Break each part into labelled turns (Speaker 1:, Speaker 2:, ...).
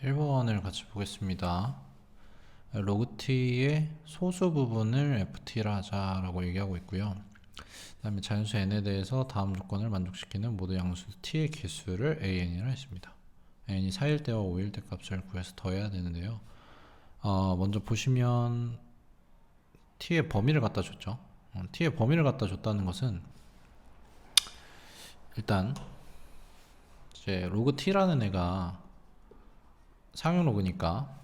Speaker 1: 1번을 같이 보겠습니다. 로그 t의 소수 부분을 ft라 하자라고 얘기하고 있고요. 그 다음에 자연수 n에 대해서 다음 조건을 만족시키는 모든 양수 t의 개수를 an이라 했습니다. n이 4일 때와 5일 때 값을 구해서 더해야 되는데요. 먼저 보시면 t의 범위를 갖다 줬죠. t의 범위를 갖다 줬다는 것은 일단 이제 로그 t라는 애가 상용 로그니까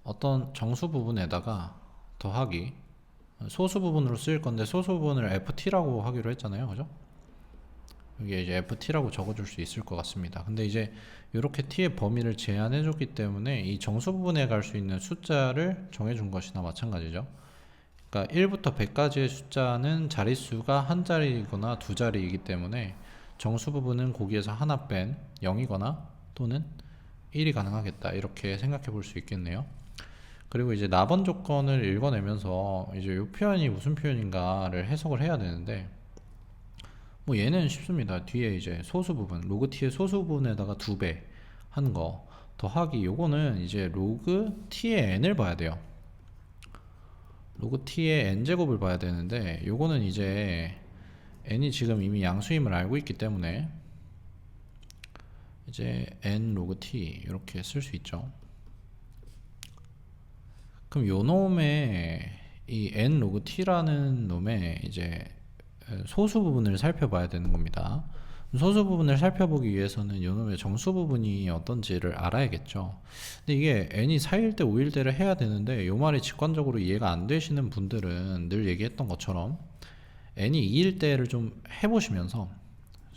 Speaker 1: 어떤 정수 부분에다가 더하기 소수 부분으로 쓰일 건데 소수 부분을 ft라고 하기로 했잖아요, 그죠? 여기에 이제 ft라고 적어줄 수 있을 것 같습니다. 근데 이제 이렇게 t의 범위를 제한해 줬기 때문에 이 정수 부분에 갈 수 있는 숫자를 정해준 것이나 마찬가지죠. 그러니까 1부터 100까지의 숫자는 자릿수가 한 자리이거나 두 자리이기 때문에 정수 부분은 거기에서 하나 뺀 0이거나 또는 1이 가능하겠다, 이렇게 생각해 볼 수 있겠네요. 그리고 이제 나번 조건을 읽어내면서 이제 이 표현이 무슨 표현인가를 해석을 해야 되는데, 뭐 얘는 쉽습니다. 뒤에 이제 소수 부분, 로그 t의 소수 부분에다가 2배 한 거 더하기, 요거는 이제 로그 t의 n을 봐야 돼요. 로그 t의 n제곱을 봐야 되는데, 요거는 이제 n이 지금 이미 양수임을 알고 있기 때문에 이제 n 로그 t 이렇게 쓸 수 있죠. 그럼 요 놈의 이 n 로그 t라는 놈의 이제 소수 부분을 살펴봐야 되는 겁니다. 소수 부분을 살펴보기 위해서는 요 놈의 정수 부분이 어떤지를 알아야겠죠. 근데 이게 n이 4일 때 5일 때를 해야 되는데, 요 말이 직관적으로 이해가 안 되시는 분들은 늘 얘기했던 것처럼 n이 2일 때를 좀 해보시면서,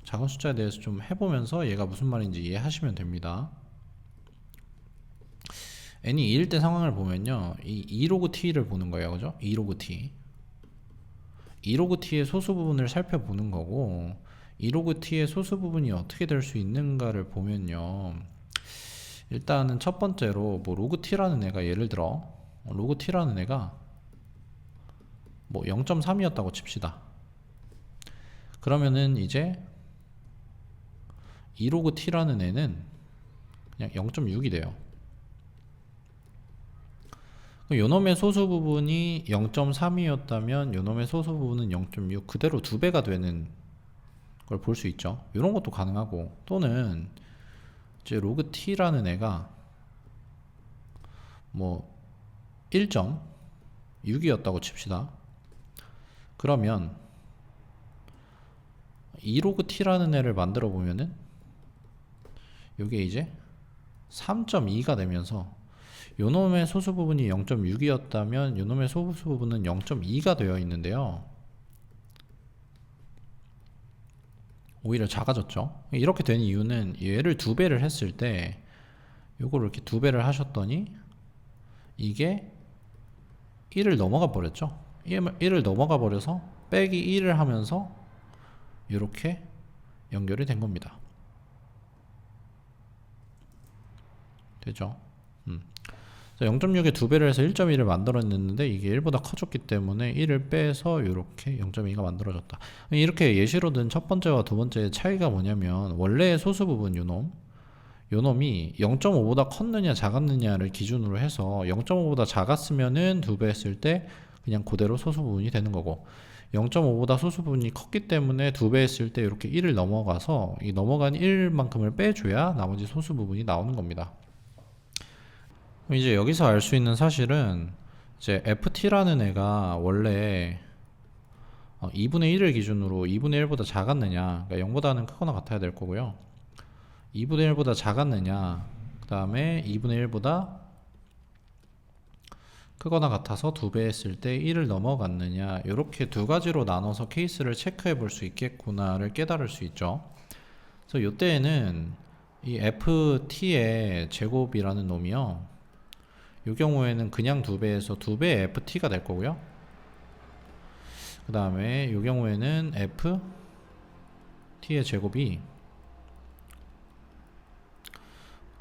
Speaker 1: 작은 숫자에 대해서 좀 해보면서 얘가 무슨 말인지 이해하시면 됩니다. n이 2일 때 상황을 보면요, 이 2로그 t를 보는 거예요, 그죠? 2로그 t 2로그 t의 소수 부분을 살펴보는 거고, 2로그 t의 소수 부분이 어떻게 될 수 있는가를 보면요, 일단은 첫 번째로 뭐 로그 t라는 애가, 예를 들어 로그 t라는 애가 뭐 0.3이었다고 칩시다. 그러면은 이제 2로그 t라는 애는 그냥 0.6이 돼요. 요놈의 소수 부분이 0.3이었다면 요놈의 소수 부분은 0.6, 그대로 2배가 되는 걸 볼 수 있죠. 이런 것도 가능하고, 또는 이제 로그 t라는 애가 뭐 1.6이었다고 칩시다. 그러면 2로그 t라는 애를 만들어 보면은 이게 이제 3.2가 되면서 요놈의 소수 부분이 0.6이었다면 요놈의 소수 부분은 0.2가 되어 있는데요, 오히려 작아졌죠. 이렇게 된 이유는 얘를 2배를 했을 때 요거를 이렇게 2배를 하셨더니 이게 1을 넘어가 버렸죠. 1을 넘어가 버려서 빼기 1을 하면서 이렇게 연결이 된 겁니다. 되죠? 0.6에 2배를 해서 1.2를 만들어냈는데 이게 1보다 커졌기 때문에 1을 빼서 이렇게 0.2가 만들어졌다. 이렇게 예시로 든 첫 번째와 두 번째의 차이가 뭐냐면, 원래의 소수 부분 요놈이 0.5보다 컸느냐 작았느냐를 기준으로 해서 0.5보다 작았으면은 2배 했을 때 그냥 그대로 소수 부분이 되는 거고, 0.5보다 소수 부분이 컸기 때문에 2배 했을 때 이렇게 1을 넘어가서 이 넘어간 1만큼을 빼줘야 나머지 소수 부분이 나오는 겁니다. 이제 여기서 알 수 있는 사실은, 이제 ft라는 애가 원래 2분의 1을 기준으로 2분의 1보다 작았느냐, 그러니까 0보다는 크거나 같아야 될 거고요, 2분의 1보다 작았느냐, 그 다음에 2분의 1보다 크거나 같아서 2배 했을 때 1을 넘어갔느냐, 이렇게 두 가지로 나눠서 케이스를 체크해 볼 수 있겠구나를 깨달을 수 있죠. 그래서 이때에는 이 ft의 제곱이라는 놈이요, 이 경우에는 그냥 2배에서 2배의 ft가 될 거고요, 그 다음에 이 경우에는 ft의 제곱이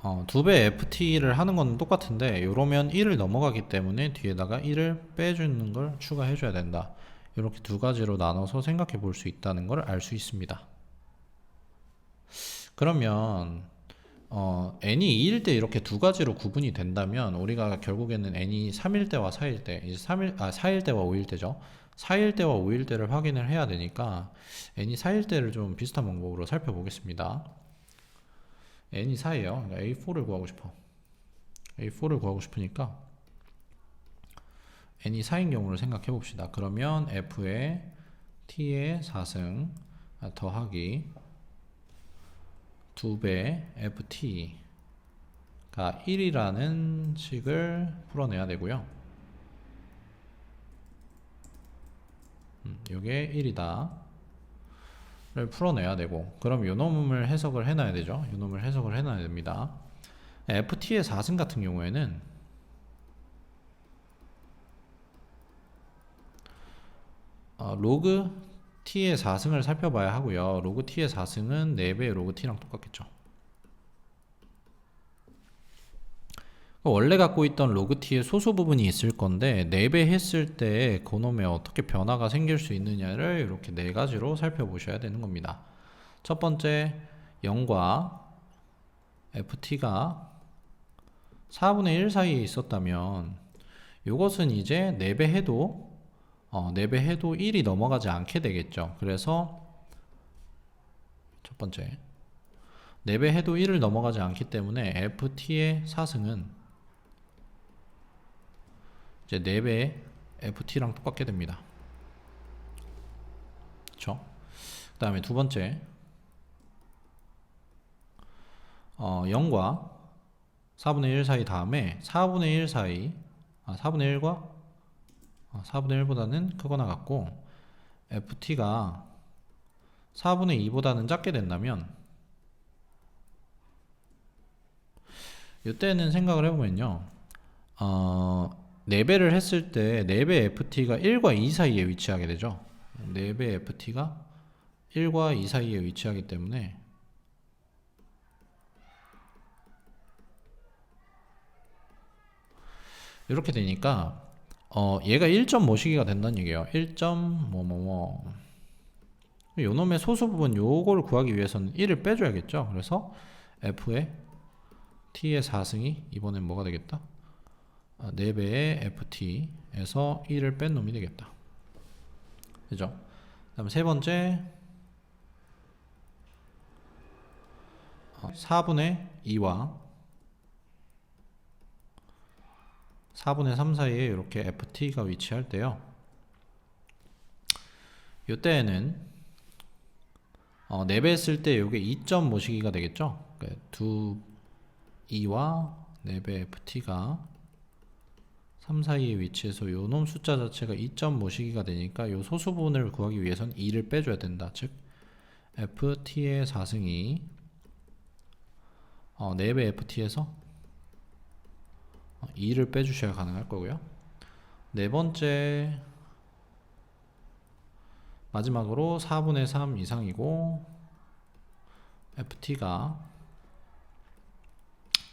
Speaker 1: 2배 ft를 하는 건 똑같은데, 이러면 1을 넘어가기 때문에 뒤에다가 1을 빼주는 걸 추가해 줘야 된다. 이렇게 두 가지로 나눠서 생각해 볼 수 있다는 걸 알 수 있습니다. 그러면 n이 2일 때 이렇게 두 가지로 구분이 된다면 우리가 결국에는 n이 3일 때와 4일 때, 이제 4일 때와 5일 때죠. 4일 때와 5일 때를 확인을 해야 되니까 n이 4일 때를 좀 비슷한 방법으로 살펴보겠습니다. n이 4예요. 그러니까 A4를 구하고 싶어. A4를 구하고 싶으니까 n이 4인 경우를 생각해 봅시다. 그러면 f의 t의 4승 더하기 2배 ft가 1이라는 식을 풀어내야 되고요. 요게 1이다 를 풀어내야 되고, 그럼 요 놈을 해석을 해놔야 되죠. 요 놈을 해석을 해놔야 됩니다. ft의 4승 같은 경우에는 로그 t의 4승을 살펴봐야 하고요. 로그 t의 4승은 4배의 로그 t랑 똑같겠죠. 원래 갖고 있던 로그 t의 소수 부분이 있을 건데 4배 했을 때 그놈에 어떻게 변화가 생길 수 있느냐를 이렇게 4가지로 살펴보셔야 되는 겁니다. 첫 번째, 0과 ft가 4분의 1 사이에 있었다면 이것은 이제 4배 해도 4배 해도 1이 넘어가지 않게 되겠죠. 그래서 첫 번째, 4배 해도 1을 넘어가지 않기 때문에 ft의 4승은 이제 4배 ft랑 똑같게 됩니다. 그쵸? 그 다음에 두 번째, 0과 4분의 1 사이 다음에 4분의 1 사이 4분의 1과 4분의 1보다는 크거나 같고 ft가 4분의 2보다는 작게 된다면 이때는 생각을 해보면요, 4배를 했을 때 4배 ft가 1과 2 사이에 위치하게 되죠. 4배 ft가 1과 2 사이에 위치하기 때문에 이렇게 되니까 얘가 1점 모시기가 된다는 얘기예요. 1점 뭐뭐뭐 요놈의 소수 부분 요거를 구하기 위해서는 1을 빼줘야겠죠. 그래서 f의 t의 4승이 이번엔 뭐가 되겠다? 4배의 ft에서 1을 뺀 놈이 되겠다. 그죠? 그 다음 세 번째, 4분의 2와 4분의 3 사이에 이렇게 ft가 위치할 때요, 요때에는 4배 했을 때 요게 2점 모시기가 되겠죠. 2와 4배 ft가 3 사이에 위치해서 요 놈 숫자 자체가 2점 모시기가 되니까 요 소수 부분을 구하기 위해선 2를 빼줘야 된다. 즉 ft의 4승이 4배 ft에서 2를 빼주셔야 가능할 거고요. 네 번째, 마지막으로 4분의 3 이상이고 ft가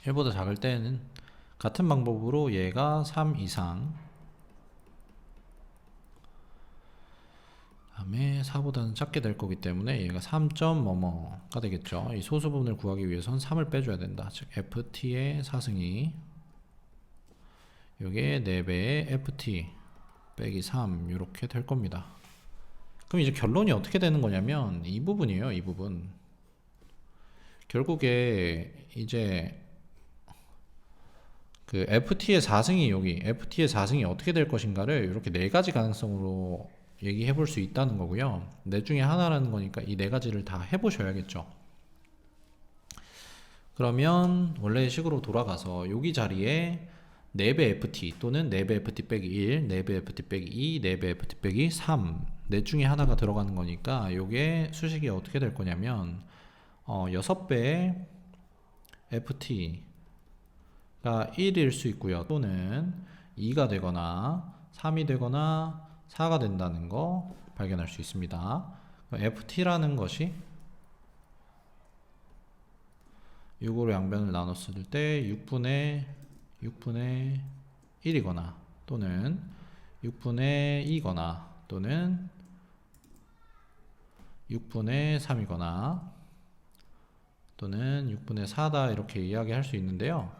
Speaker 1: 1보다 작을 때는 같은 방법으로 얘가 3 이상, 다음에 4보다는 작게 될 거기 때문에 얘가 3점 뭐뭐가 되겠죠. 이 소수 부분을 구하기 위해선 3을 빼줘야 된다. 즉 ft의 4승이 요게 4배의 ft 빼기 3 이렇게 될 겁니다. 그럼 이제 결론이 어떻게 되는 거냐면 이 부분이에요. 이 부분. 결국에 이제 그 ft의 4승이 여기 ft의 4승이 어떻게 될 것인가를 이렇게 4가지 가능성으로 얘기해 볼 수 있다는 거고요. 넷 중에 하나라는 거니까 이 4가지를 다 해보셔야겠죠. 그러면 원래의 식으로 돌아가서 여기 자리에 4배 ft 또는 4배 ft 빼기 1, 4배 ft 빼기 2, 4배 ft 빼기 3 넷 중에 하나가 들어가는 거니까 요게 수식이 어떻게 될 거냐면 6배의 ft가 1일 수 있고요. 또는 2가 되거나 3이 되거나 4가 된다는 거 발견할 수 있습니다. ft라는 것이 6으로 양변을 나눴을 때 6분의 1이거나 또는 6분의 2거나 또는 6분의 3이거나 또는 6분의 4다 이렇게 이야기할 수 있는데요.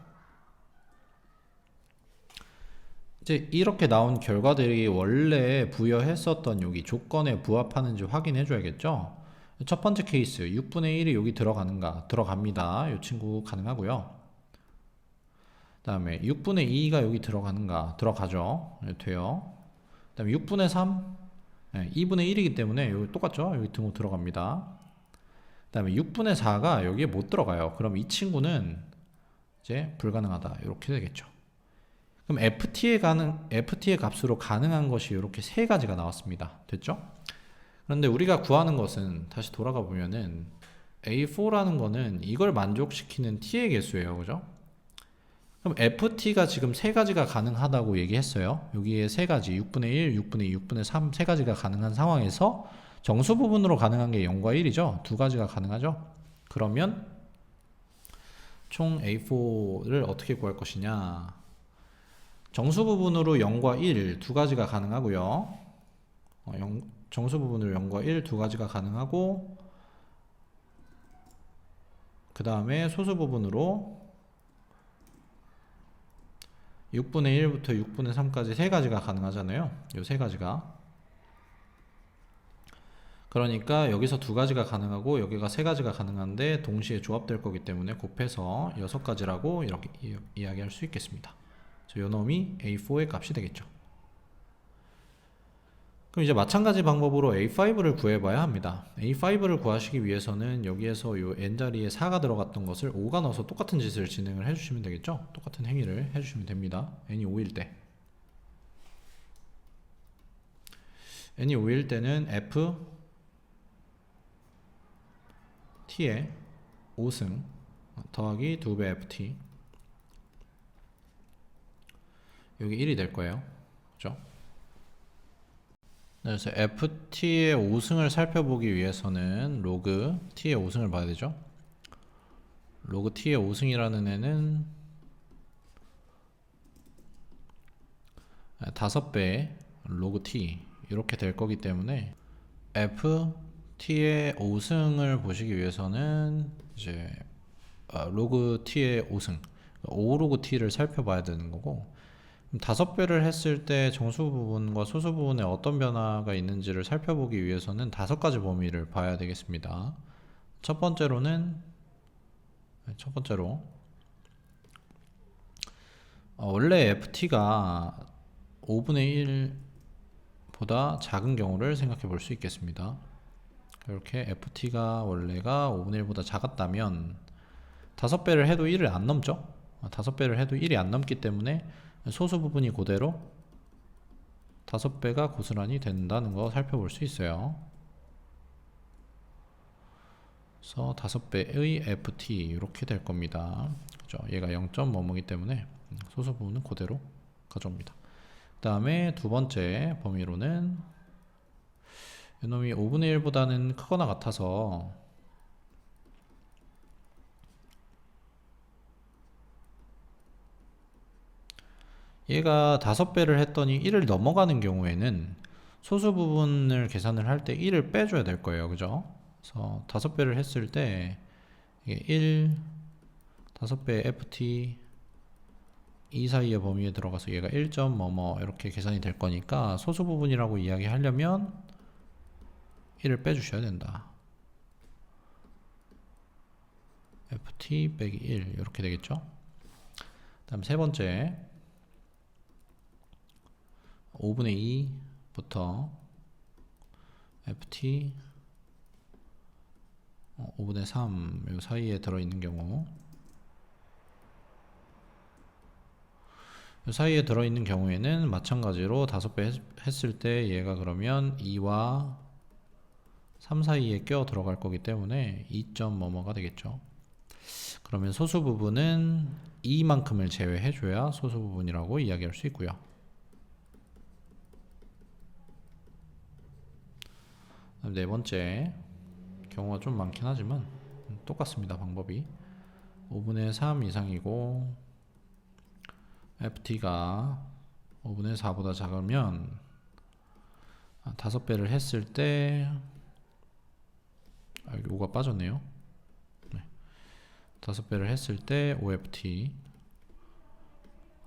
Speaker 1: 이제 이렇게 나온 결과들이 원래 부여했었던 여기 조건에 부합하는지 확인해 줘야겠죠. 첫 번째 케이스 6분의 1이 여기 들어가는가? 들어갑니다. 이 친구 가능하고요. 그 다음에 6분의 2가 여기 들어가는가? 들어가죠. 돼요. 그 다음에 6분의 3 2분의 1이기 때문에 여기 똑같죠. 여기 등호 들어갑니다. 그 다음에 6분의 4가 여기에 못 들어가요. 그럼 이 친구는 이제 불가능하다 이렇게 되겠죠. 그럼 FT의 값으로 가능한 것이 이렇게 세 가지가 나왔습니다. 됐죠? 그런데 우리가 구하는 것은 다시 돌아가 보면은 A4라는 거는 이걸 만족시키는 T의 개수예요. 그죠? 그럼 FT가 지금 세 가지가 가능하다고 얘기했어요. 여기에 세 가지 6분의 1, 6분의 2, 6분의 3 세 가지가 가능한 상황에서 정수 부분으로 가능한 게 0과 1이죠. 두 가지가 가능하죠. 그러면 총 A4를 어떻게 구할 것이냐? 정수 부분으로 0과 1 두 가지가 가능하고요. 정수 부분으로 0과 1 두 가지가 가능하고, 그 다음에 소수 부분으로 6분의 1부터 6분의 3까지 세 가지가 가능하잖아요. 이 세 가지가. 그러니까 여기서 두 가지가 가능하고 여기가 세 가지가 가능한데 동시에 조합될 거기 때문에 곱해서 6가지라고 이렇게 이야기할 수 있겠습니다. 요 놈이 A4의 값이 되겠죠. 그럼 이제 마찬가지 방법으로 A5를 구해봐야 합니다. A5를 구하시기 위해서는 여기에서 요 N자리에 4가 들어갔던 것을 5가 넣어서 똑같은 짓을 진행을 해주시면 되겠죠. 똑같은 행위를 해주시면 됩니다. N이 5일 때 N이 5일 때는 F T의 5승 더하기 2배 FT 여기 1이 될 거예요. 그죠? 그래서 FT의 5승을 살펴보기 위해서는 로그 T의 5승을 봐야 되죠. 로그 T의 5승이라는 애는 5배 로그 T 이렇게 될 거기 때문에 FT의 5승을 보시기 위해서는 이제 로그 T의 5승 5로그 T를 살펴봐야 되는 거고, 5배를 했을 때 정수 부분과 소수 부분에 어떤 변화가 있는지를 살펴보기 위해서는 5가지 범위를 봐야 되겠습니다. 첫 번째로 원래 FT가 5분의 1보다 작은 경우를 생각해 볼 수 있겠습니다. 이렇게 FT가 원래가 5분의 1보다 작았다면 5배를 해도 1을 안 넘죠. 5배를 해도 1이 안 넘기 때문에 소수 부분이 그대로 5배가 고스란히 된다는 거 살펴볼 수 있어요. 그래서 5배의 FT 이렇게 될 겁니다. 그죠? 얘가 0.뭐뭐기 때문에 소수 부분은 그대로 가져옵니다. 그 다음에 두 번째 범위로는 이놈이 5분의 1보다는 크거나 같아서 얘가 5배를 했더니 1을 넘어가는 경우에는 소수 부분을 계산을 할 때 1을 빼줘야 될 거예요. 그죠? 그래서 5배를 했을 때 이게 1, 5배 FT 이 사이의 범위에 들어가서 얘가 1점 뭐뭐 이렇게 계산이 될 거니까 소수 부분이라고 이야기하려면 1을 빼주셔야 된다. FT 빼기 1 이렇게 되겠죠? 다음 세 번째 5분의 2부터 FT 5분의 3 이 사이에 들어있는 경우, 이 사이에 들어있는 경우에는 마찬가지로 5배 했을 때 얘가 그러면 2와 3 사이에 껴 들어갈 거기 때문에 2점 뭐뭐가 되겠죠. 그러면 소수 부분은 2만큼을 제외해 줘야 소수 부분이라고 이야기할 수 있고요. 네 번째 경우가 좀 많긴 하지만 똑같습니다. 방법이 5분의 3 이상이고 FT가 5분의 4보다 작으면 5배를 했을 때 여기 5가 빠졌네요. 네. 5배를 했을 때 OFT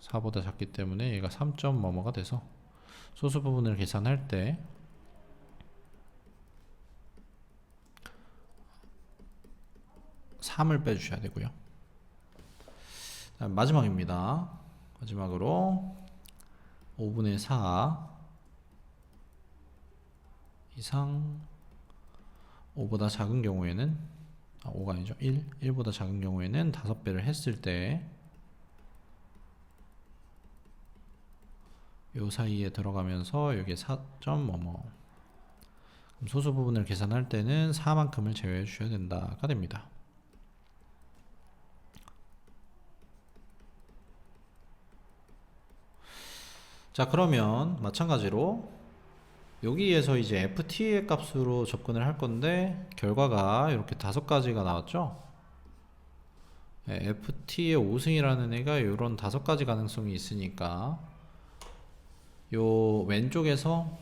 Speaker 1: 4보다 작기 때문에 얘가 3. 뭐뭐가 돼서 소수 부분을 계산할 때 (3을) 빼주셔야 되고요. 마지막입니다. 마지막으로 5분의 4 이상 5보다 작은 경우에는 5가 아니죠. 1보다 작은 경우에는 5배를 했을 때 요 사이에 들어가면서 여기에 4. 뭐뭐 그럼 소수 부분을 계산할 때는 4만큼을 제외해 주셔야 된다가 됩니다. 자, 그러면 마찬가지로 여기에서 이제 ft의 값으로 접근을 할 건데 결과가 이렇게 5가지가 나왔죠. ft의 5승이라는 애가 이런 5가지 가능성이 있으니까 요 왼쪽에서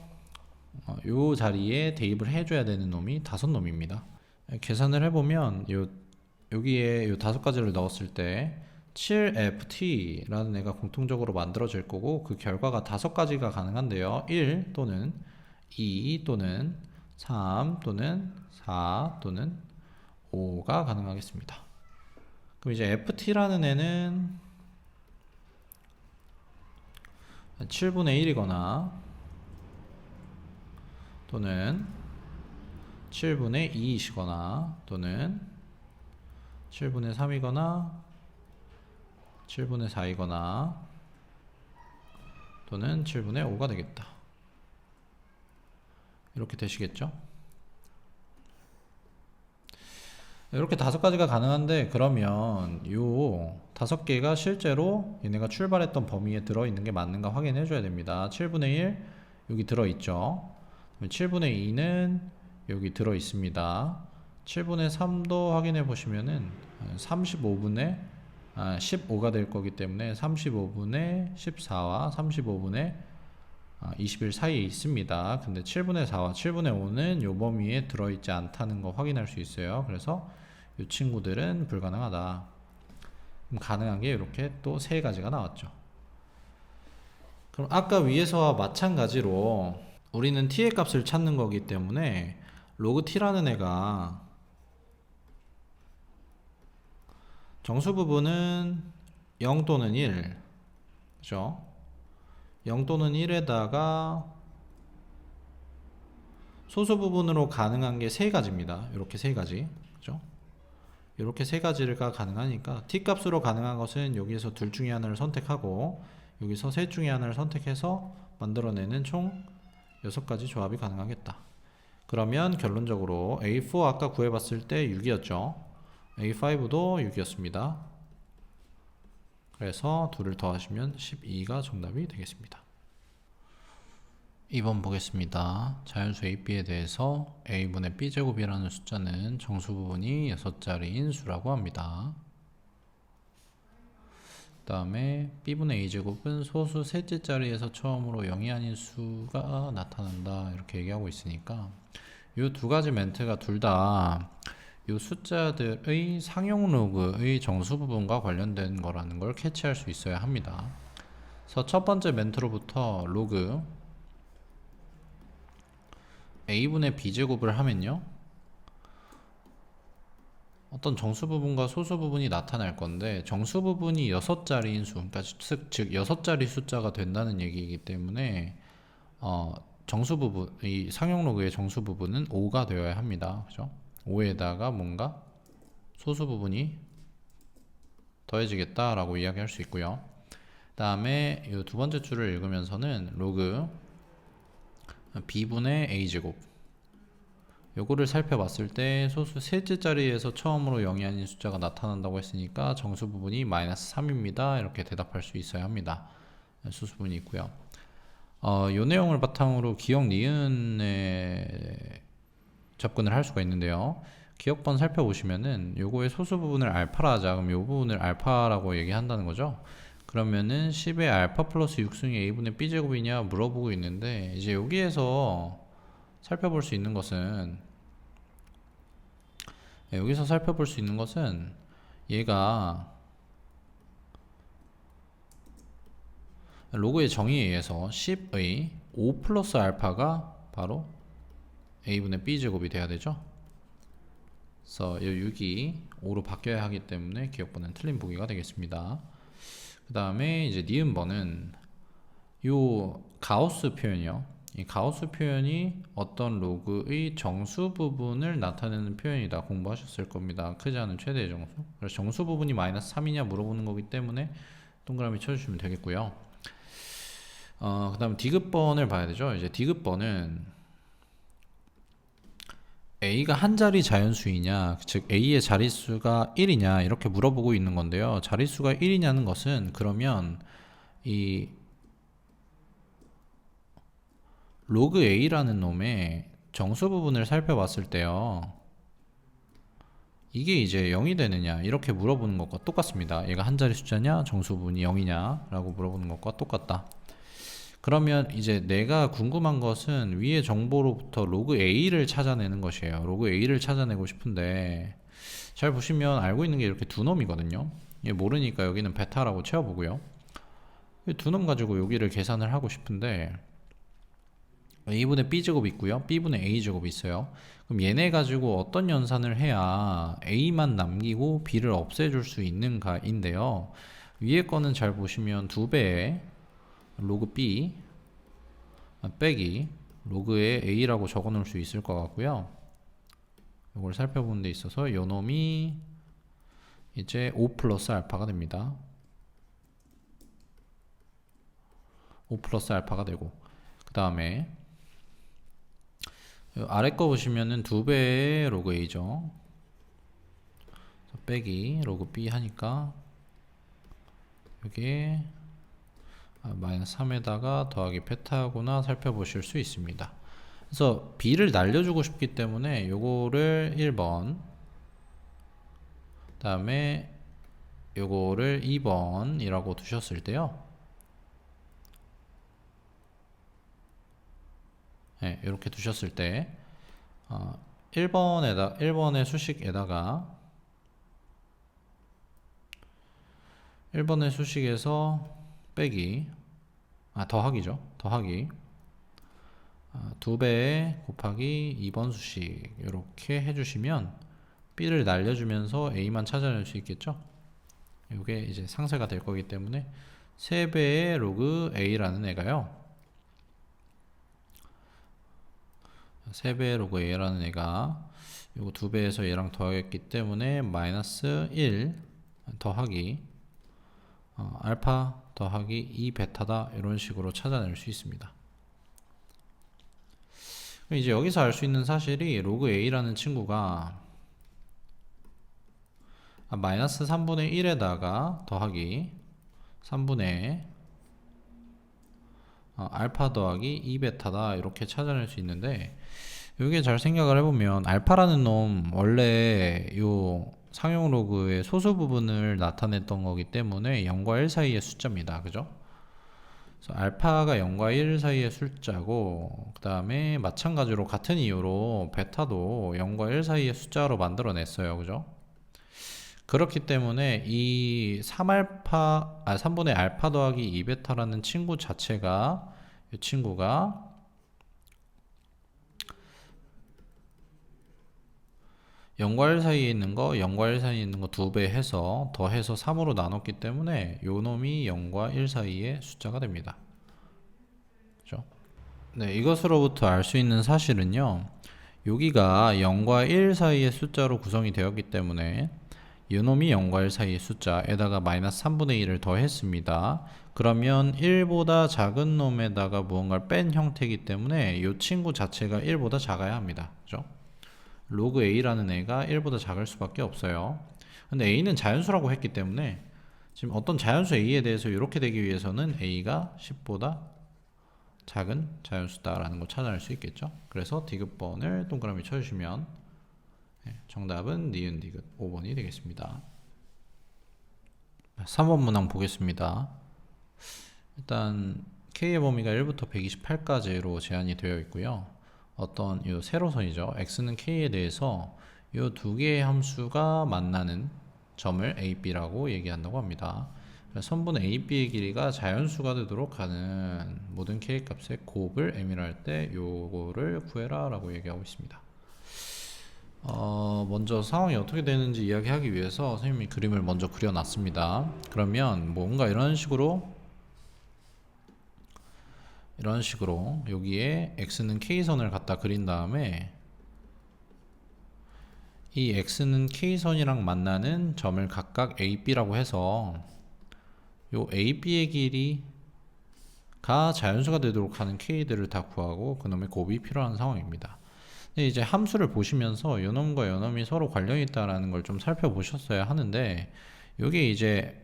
Speaker 1: 요 자리에 대입을 해줘야 되는 놈이 5놈입니다. 계산을 해보면 여기에 요 5가지를 넣었을 때 7ft라는 애가 공통적으로 만들어질 거고 그 결과가 5가지가 가능한데요. 1 또는 2 또는 3 또는 4 또는 5가 가능하겠습니다. 그럼 이제 ft라는 애는 7분의 1이거나 또는 7분의 2이시거나 또는 7분의 3이거나 7분의 4이거나 또는 7분의 5가 되겠다. 이렇게 되시겠죠? 이렇게 5가지가 가능한데 그러면 요 5개가 실제로 얘네가 출발했던 범위에 들어있는 게 맞는가 확인해 줘야 됩니다. 7분의 1 여기 들어있죠. 7분의 2는 여기 들어있습니다. 7분의 3도 확인해 보시면은 35분의 15가 될 거기 때문에 35분의 14와 35분의 21 사이에 있습니다. 근데 7분의 4와 7분의 5는 요 범위에 들어있지 않다는 거 확인할 수 있어요. 그래서 이 친구들은 불가능하다. 그럼 가능한 게 이렇게 또 3가지가 나왔죠. 그럼 아까 위에서와 마찬가지로 우리는 t의 값을 찾는 거기 때문에 로그 t라는 애가 정수 부분은 0 또는 1, 그죠? 0 또는 1에다가 소수 부분으로 가능한 게 3가지입니다. 이렇게 3가지, 그죠? 이렇게 3가지가 가능하니까 t 값으로 가능한 것은 여기에서 둘 중에 하나를 선택하고 여기서 셋 중에 하나를 선택해서 만들어내는 총 6가지 조합이 가능하겠다. 그러면 결론적으로 A4 아까 구해봤을 때 6이었죠. A5도 6이었습니다. 그래서 둘을 더하시면 12가 정답이 되겠습니다. 2번 보겠습니다. 자연수 AB에 대해서 A분의 B제곱이라는 숫자는 정수 부분이 6자리인 수라고 합니다. 그 다음에 B분의 A제곱은 소수 셋째 자리에서 처음으로 0이 아닌 수가 나타난다 이렇게 얘기하고 있으니까 이 2가지 멘트가 둘 다 이 숫자들의 상용 로그의 정수 부분과 관련된 거라는 걸 캐치할 수 있어야 합니다. 그래서 첫 번째 멘트로부터 로그 A분의 B제곱을 하면요 어떤 정수 부분과 소수 부분이 나타날 건데 정수 부분이 6자리인 수, 그러니까 즉 6자리 숫자가 된다는 얘기이기 때문에 정수 부분, 이 상용 로그의 정수 부분은 5가 되어야 합니다. 그죠? 5에다가 뭔가 소수 부분이 더해지겠다라고 이야기할 수 있고요. 그 다음에 이 두 번째 줄을 읽으면서는 로그 B분의 A제곱 요거를 살펴봤을 때 소수 셋째 자리에서 처음으로 0이 아닌 숫자가 나타난다고 했으니까 정수 부분이 -3입니다. 이렇게 대답할 수 있어야 합니다. 소수 부분이 있고요. 요 내용을 바탕으로 기억 니은에 접근을 할 수가 있는데요. 기억번 살펴보시면은 요거의 소수 부분을 알파라 하자. 그럼 요 부분을 알파라고 얘기한다는 거죠. 그러면은 10의 알파 플러스 6승이 A분의 B제곱이냐 물어보고 있는데 이제 여기에서 살펴볼 수 있는 것은 얘가 로그의 정의에 의해서 10의 5 플러스 알파가 바로 a분의 b제곱이 돼야 되죠. 그래서 이 6이 5로 바뀌어야 하기 때문에 기억번은 틀린 보기가 되겠습니다. 그 다음에 이제 니은번은 요 가우스 표현이요. 이 가우스 표현이 어떤 로그의 정수 부분을 나타내는 표현이다 공부하셨을 겁니다. 크지 않은 최대의 정수. 그래서 정수 부분이 마이너스 3이냐 물어보는 거기 때문에 동그라미 쳐주시면 되겠고요. 그 다음 디귿번을 봐야 되죠. 이제 디귿번은 A가 한 자리 자연수이냐, 즉 A의 자릿수가 1이냐 이렇게 물어보고 있는 건데요. 자릿수가 1이냐는 것은 그러면 이 로그 A라는 놈의 정수 부분을 살펴봤을 때요. 이게 이제 0이 되느냐 이렇게 물어보는 것과 똑같습니다. 얘가 한 자리 숫자냐 정수 부분이 0이냐 라고 물어보는 것과 똑같다. 그러면 이제 내가 궁금한 것은 위의 정보로부터 로그 A를 찾아내는 것이에요. 로그 A를 찾아내고 싶은데 잘 보시면 알고 있는 게 이렇게 두 놈이거든요. 얘 모르니까 여기는 베타라고 채워보고요. 두 놈 가지고 여기를 계산을 하고 싶은데 A분의 B제곱이 있고요. B분의 A제곱이 있어요. 그럼 얘네 가지고 어떤 연산을 해야 A만 남기고 B를 없애줄 수 있는가인데요. 위에 거는 잘 보시면 2배의 로그 B 빼기 로그에 A라고 적어 놓을 수 있을 것 같고요. 이걸 살펴보는 데 있어서 요 놈이 이제 5 플러스 알파가 됩니다. 5 플러스 알파가 되고 그 다음에 아래 거 보시면은 2배의 로그 A죠. 빼기 로그 B 하니까 여기에 마이너스 3에다가 더하기 베타구나 살펴보실 수 있습니다. 그래서 B를 날려주고 싶기 때문에 요거를 1번 그 다음에 요거를 2번이라고 두셨을 때요. 네, 이렇게 두셨을 때 1번의 수식에다가 1번의 수식에서 빼기 더하기죠. 더하기 2배 곱하기 2번 수식 이렇게 해주시면 B를 날려주면서 A만 찾아낼 수 있겠죠. 이게 이제 상세가 될 거기 때문에 3배의 로그 A라는 애가요. 3배의 로그 A라는 애가 요거 2배에서 얘랑 더하겠기 때문에 마이너스 1 더하기 알파 더하기 2 베타다 이런 식으로 찾아낼 수 있습니다. 이제 여기서 알 수 있는 사실이 로그 A라는 친구가 마이너스 3분의 1에다가 더하기 3분의 알파 더하기 2 베타다 이렇게 찾아낼 수 있는데 이게 잘 생각을 해보면 알파라는 놈 원래 요 상용 로그의 소수 부분을 나타냈던 거기 때문에 0과 1 사이의 숫자입니다. 그죠? 그래서 알파가 0과 1 사이의 숫자고 그 다음에 마찬가지로 같은 이유로 베타도 0과 1 사이의 숫자로 만들어냈어요. 그죠? 그렇기 때문에 이 3분의 알파 더하기 2베타라는 친구 자체가 이 친구가 0과 1 사이에 있는 거 0과 1 사이에 있는 거 2배 해서 더해서 3으로 나눴기 때문에 요 놈이 0과 1 사이의 숫자가 됩니다. 그죠? 네, 이것으로부터 알 수 있는 사실은요. 여기가 0과 1 사이의 숫자로 구성이 되었기 때문에 요 놈이 0과 1 사이의 숫자에다가 마이너스 3분의 1을 더했습니다. 그러면 1보다 작은 놈에다가 무언가를 뺀 형태이기 때문에 이 친구 자체가 1보다 작아야 합니다. 그죠? 로그 A라는 애가 1보다 작을 수밖에 없어요. 근데 A는 자연수라고 했기 때문에 지금 어떤 자연수 A에 대해서 이렇게 되기 위해서는 A가 10보다 작은 자연수다라는 걸 찾아낼 수 있겠죠. 그래서 디귿번을 동그라미 쳐주시면 정답은 니은 디귿 5번이 되겠습니다. 3번 문항 보겠습니다. 일단 K의 범위가 1부터 128까지로 제한이 되어 있고요. 어떤 세로선이죠. x는 k에 대해서 이 두 개의 함수가 만나는 점을 AB라고 얘기한다고 합니다. 선분 AB의 길이가 자연수가 되도록 하는 모든 K 값의 곱을 M이라 할 때 요거를 구해라 라고 얘기하고 있습니다. 먼저 상황이 어떻게 되는지 이야기하기 위해서 선생님이 그림을 먼저 그려놨습니다. 그러면 뭔가 이런 식으로 여기에 x는 k선을 갖다 그린 다음에 이 x는 k선이랑 만나는 점을 각각 a, b라고 해서 요 a, b의 길이가 자연수가 되도록 하는 k들을 다 구하고 그놈의 곱이 필요한 상황입니다. 근데 이제 함수를 보시면서 요놈과 요놈이 서로 관련이 있다라는 걸 좀 살펴보셨어야 하는데 요게 이제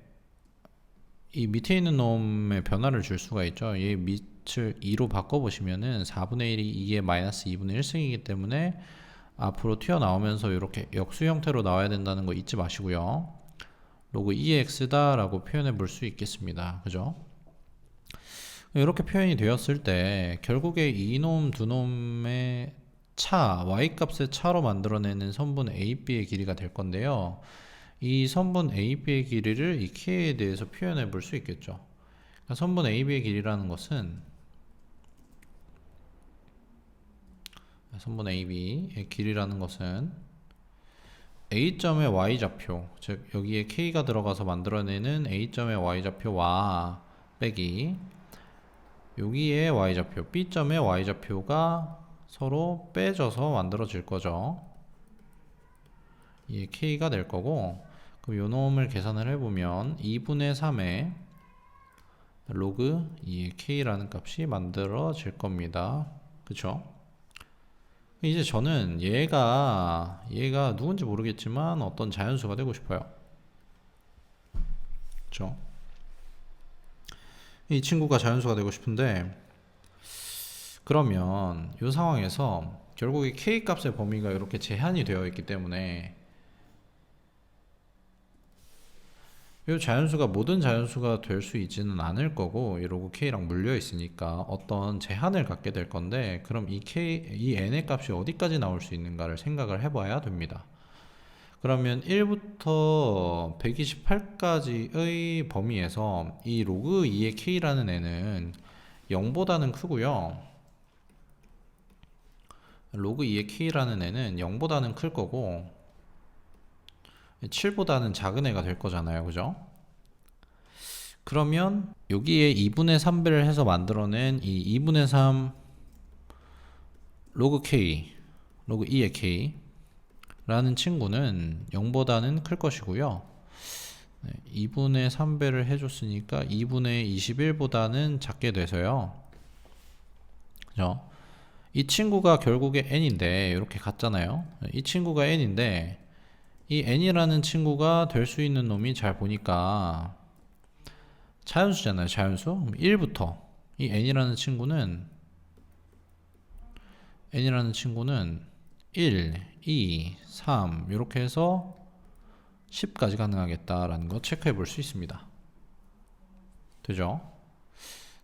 Speaker 1: 이 밑에 있는 놈의 변화를 줄 수가 있죠. 얘 밑을 2로 바꿔보시면은 4분의 1이 2의 마이너스 2분의 1승이기 때문에 앞으로 튀어나오면서 이렇게 역수 형태로 나와야 된다는 거 잊지 마시고요. 로그 2x다 라고 표현해 볼 수 있겠습니다. 그죠? 이렇게 표현이 되었을 때 결국에 이놈 두 놈의 차, y값의 차로 만들어내는 선분 AB의 길이가 될 건데요. 이 선분 AB의 길이를 이 K에 대해서 표현해 볼 수 있겠죠. 그러니까 선분 AB의 길이라는 것은 A점의 Y좌표, 즉 여기에 K가 들어가서 만들어내는 A점의 Y좌표와 빼기 여기에 Y좌표, B점의 Y좌표가 서로 빼져서 만들어질 거죠. 이게 K가 될 거고, 그럼 요 놈을 계산을 해보면 2분의 3의 로그 2의 K라는 값이 만들어질 겁니다. 그쵸? 이제 저는 얘가 누군지 모르겠지만 어떤 자연수가 되고 싶어요. 그쵸? 이 친구가 자연수가 되고 싶은데, 그러면 이 상황에서 결국에 K 값의 범위가 이렇게 제한이 되어 있기 때문에 이 자연수가 모든 자연수가 될 수 있지는 않을 거고 이러고 K랑 물려 있으니까 어떤 제한을 갖게 될 건데, 그럼 이 N의 값이 어디까지 나올 수 있는가를 생각을 해봐야 됩니다. 그러면 1부터 128까지의 범위에서 이 로그 2의 K라는 애는 0보다는 크고요. 로그 2의 K라는 애는 0보다는 클 거고 7보다는 작은 애가 될 거잖아요. 그죠? 그러면 여기에 2분의 3배를 해서 만들어낸 이 2분의 3 로그 K, 로그 2의 K 라는 친구는 0보다는 클 것이고요. 2분의 3배를 해줬으니까 2분의 21보다는 작게 돼서요. 그죠? 이 친구가 결국에 n인데 이렇게 같잖아요. 이 친구가 n인데 이 n이라는 친구가 될 수 있는 놈이 잘 보니까 자연수잖아요. 자연수. 그럼 1부터 이 n이라는 친구는 1, 2, 3 이렇게 해서 10까지 가능하겠다라는 거 체크해 볼 수 있습니다. 되죠?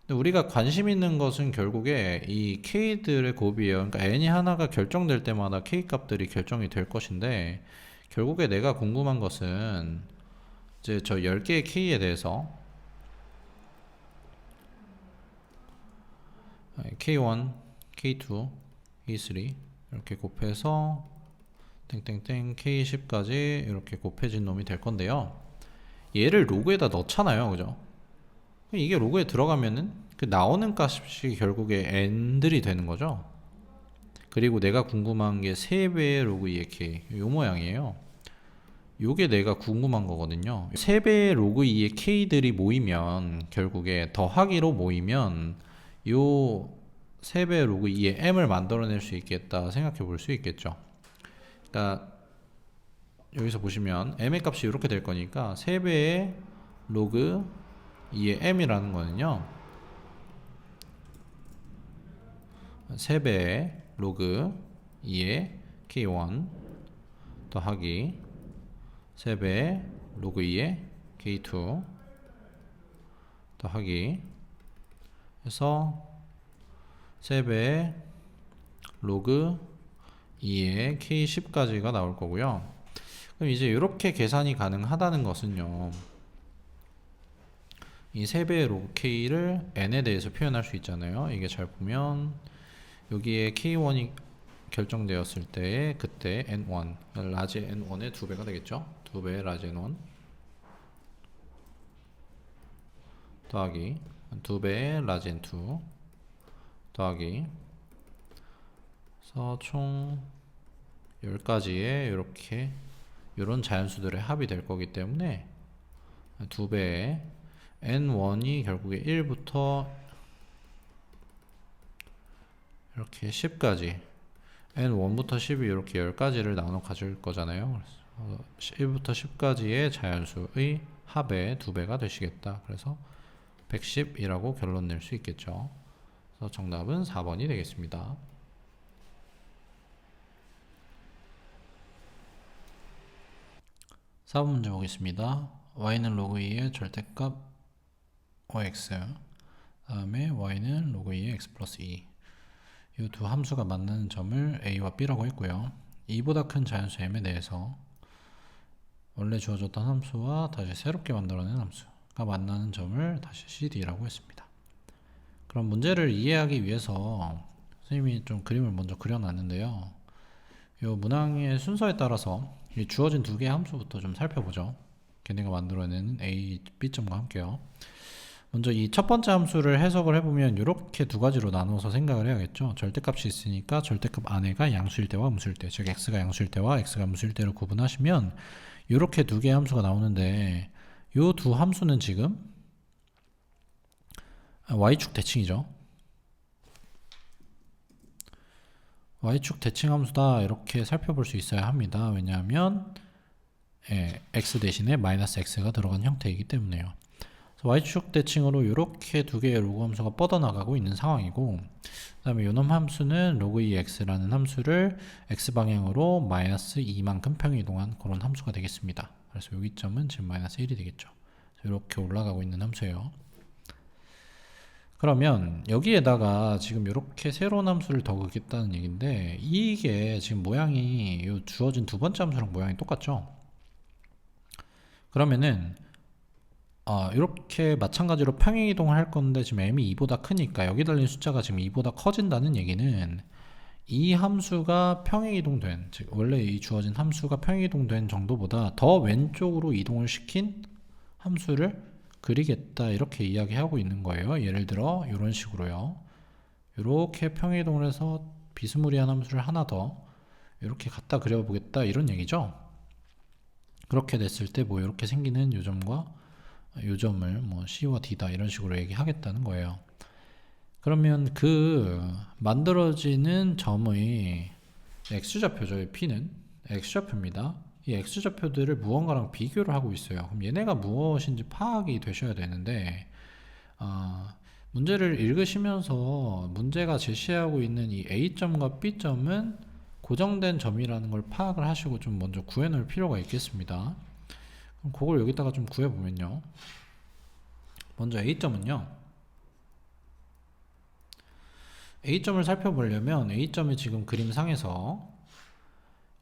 Speaker 1: 근데 우리가 관심 있는 것은 결국에 이 K들의 곱이에요. 그러니까 n이 하나가 결정될 때마다 K 값들이 결정이 될 것인데, 결국에 내가 궁금한 것은 이제 저 10개의 K에 대해서 K1, K2, K3 이렇게 곱해서 땡땡땡 K10까지 이렇게 곱해진 놈이 될 건데요. 얘를 로그에다 넣잖아요. 그죠? 이게 로그에 들어가면은 그 나오는 값이 결국에 n들이 되는 거죠. 그리고 내가 궁금한 게 3배의 로그 2의 K 요 모양이에요. 요게 내가 궁금한 거거든요. 3배의 로그 2의 K들이 모이면 결국에 더하기로 모이면 요 3배의 로그 2의 M을 만들어낼 수 있겠다 생각해 볼 수 있겠죠. 그러니까 여기서 보시면 M의 값이 이렇게 될 거니까 3배의 로그 2의 M이라는 거는요 3배의 로그 2의 K1 더하기 3배의 로그 2의 K2 더하기 해서 3배의 로그 2의 K10까지가 나올 거고요. 그럼 이제 이렇게 계산이 가능하다는 것은요, 이 3배의 로그 k를 n에 대해서 표현할 수 있잖아요. 이게 잘 보면 여기에 k1이 결정되었을 때 그때 n1, 라지 n1의 2배가 되겠죠. 2배의 라지 n1 더하기 2배의 라지 n2 더하기 그래서 총 10가지의 이렇게 이런 자연수들의 합이 될 거기 때문에 2배의 n1이 결국에 1부터 이렇게 10까지 n1부터 10이 이렇게 10가지를 나눠 가질 거잖아요. 그래서 1부터 10까지의 자연수의 합의 2배가 되시겠다. 그래서 110이라고 결론 낼 수 있겠죠. 그래서 정답은 4번이 되겠습니다. 4번 문제 보겠습니다. y는 로그 2의 절대값 5x, 다음에 y는 로그 2의 x 플러스 2. 이 두 함수가 만나는 점을 a와 b라고 했고요. 2보다 큰 자연수 m에 대해서 원래 주어졌던 함수와 다시 새롭게 만들어낸 함수가 만나는 점을 다시 cd라고 했습니다. 그럼 문제를 이해하기 위해서 선생님이 좀 그림을 먼저 그려놨는데요. 이 문항의 순서에 따라서 이 주어진 두 개의 함수부터 좀 살펴보죠. 걔네가 만들어내는 a, b점과 함께요. 먼저 이 첫 번째 함수를 해석을 해보면 이렇게 두 가지로 나눠서 생각을 해야겠죠. 절대값이 있으니까 절대값 안에가 양수일 때와 음수일 때, 즉 x가 양수일 때와 x가 음수일 때를 구분하시면 이렇게 두 개의 함수가 나오는데 이 두 함수는 지금 y축 대칭이죠. y축 대칭 함수다 이렇게 살펴볼 수 있어야 합니다. 왜냐하면 x 대신에 마이너스 x가 들어간 형태이기 때문에요. y축 대칭으로 이렇게 두 개의 로그 함수가 뻗어나가고 있는 상황이고, 그 다음에 요놈 함수는 로그 2x라는 함수를 x방향으로 마이너스 2만큼 평이동한 그런 함수가 되겠습니다. 그래서 여기 점은 지금 마이너스 1이 되겠죠. 이렇게 올라가고 있는 함수예요. 그러면 여기에다가 지금 이렇게 새로운 함수를 더 긋겠다는 얘기인데, 이게 지금 모양이 이 주어진 두 번째 함수랑 모양이 똑같죠. 그러면은 이렇게 마찬가지로 평행이동을 할 건데 지금 m이 2보다 크니까 여기 달린 숫자가 지금 2보다 커진다는 얘기는 이 함수가 평행이동된, 즉 원래 이 주어진 함수가 평행이동된 정도보다 더 왼쪽으로 이동을 시킨 함수를 그리겠다 이렇게 이야기하고 있는 거예요. 예를 들어 이런 식으로요. 이렇게 평행이동을 해서 비스무리한 함수를 하나 더 이렇게 갖다 그려보겠다 이런 얘기죠. 그렇게 됐을 때 뭐 이렇게 생기는 요점과 요점을 뭐 C와 D다 이런 식으로 얘기하겠다는 거예요. 그러면 그 만들어지는 점의 X좌표죠. P는 X좌표입니다. 이 X좌표들을 무언가랑 비교를 하고 있어요. 그럼 얘네가 무엇인지 파악이 되셔야 되는데 문제를 읽으시면서 문제가 제시하고 있는 이 A점과 B점은 고정된 점이라는 걸 파악을 하시고 좀 먼저 구해놓을 필요가 있겠습니다. 그럼 그걸 여기다가 좀 구해보면요. 먼저 A점은요. A점을 살펴보려면 A점이 지금 그림상에서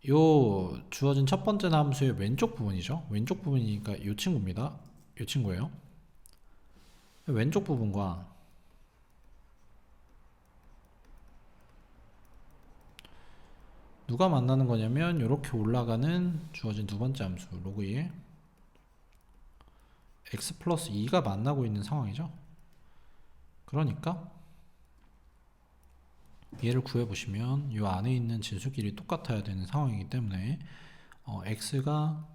Speaker 1: 요 주어진 첫 번째 함수의 왼쪽 부분이죠. 왼쪽 부분이니까 요 친구입니다. 요 친구예요. 왼쪽 부분과 누가 만나는 거냐면 이렇게 올라가는 주어진 두 번째 함수 로그 2의 x 플러스 2가 만나고 있는 상황이죠. 그러니까 얘를 구해보시면 이 안에 있는 진수끼리 똑같아야 되는 상황이기 때문에 x가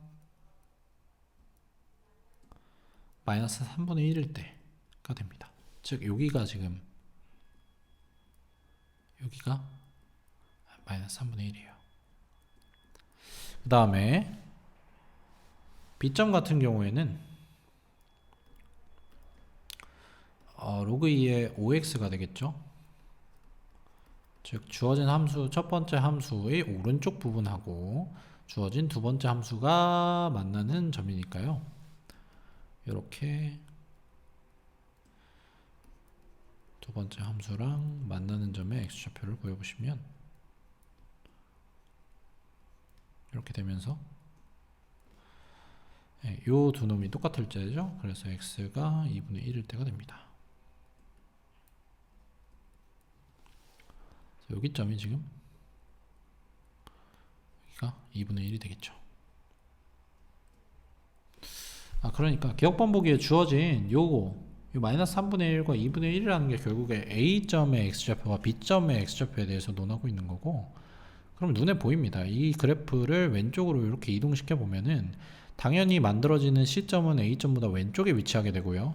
Speaker 1: 마이너스 3분의 1일 때가 됩니다. 즉 여기가 지금 여기가 마이너스 3분의 1이에요. 그 다음에 B점 같은 경우에는 로그 2의 5x가 되겠죠. 즉 주어진 함수 첫 번째 함수의 오른쪽 부분하고 주어진 두 번째 함수가 만나는 점이니까요. 이렇게 두 번째 함수랑 만나는 점의 x좌표를 구해보시면 이렇게 되면서 요 두 놈이 똑같을 때죠. 그래서 x가 2분의 1일 때가 됩니다. 여기 점이 지금 여기가 2분의 1이 되겠죠. 그러니까 기억 번복기에 주어진 요거 요 마이너스 3분의 1과 2분의 1이라는 게 결국에 A점의 X좌표와 B점의 X좌표에 대해서 논하고 있는 거고, 그럼 눈에 보입니다. 이 그래프를 왼쪽으로 이렇게 이동시켜 보면은 당연히 만들어지는 C점은 A점보다 왼쪽에 위치하게 되고요,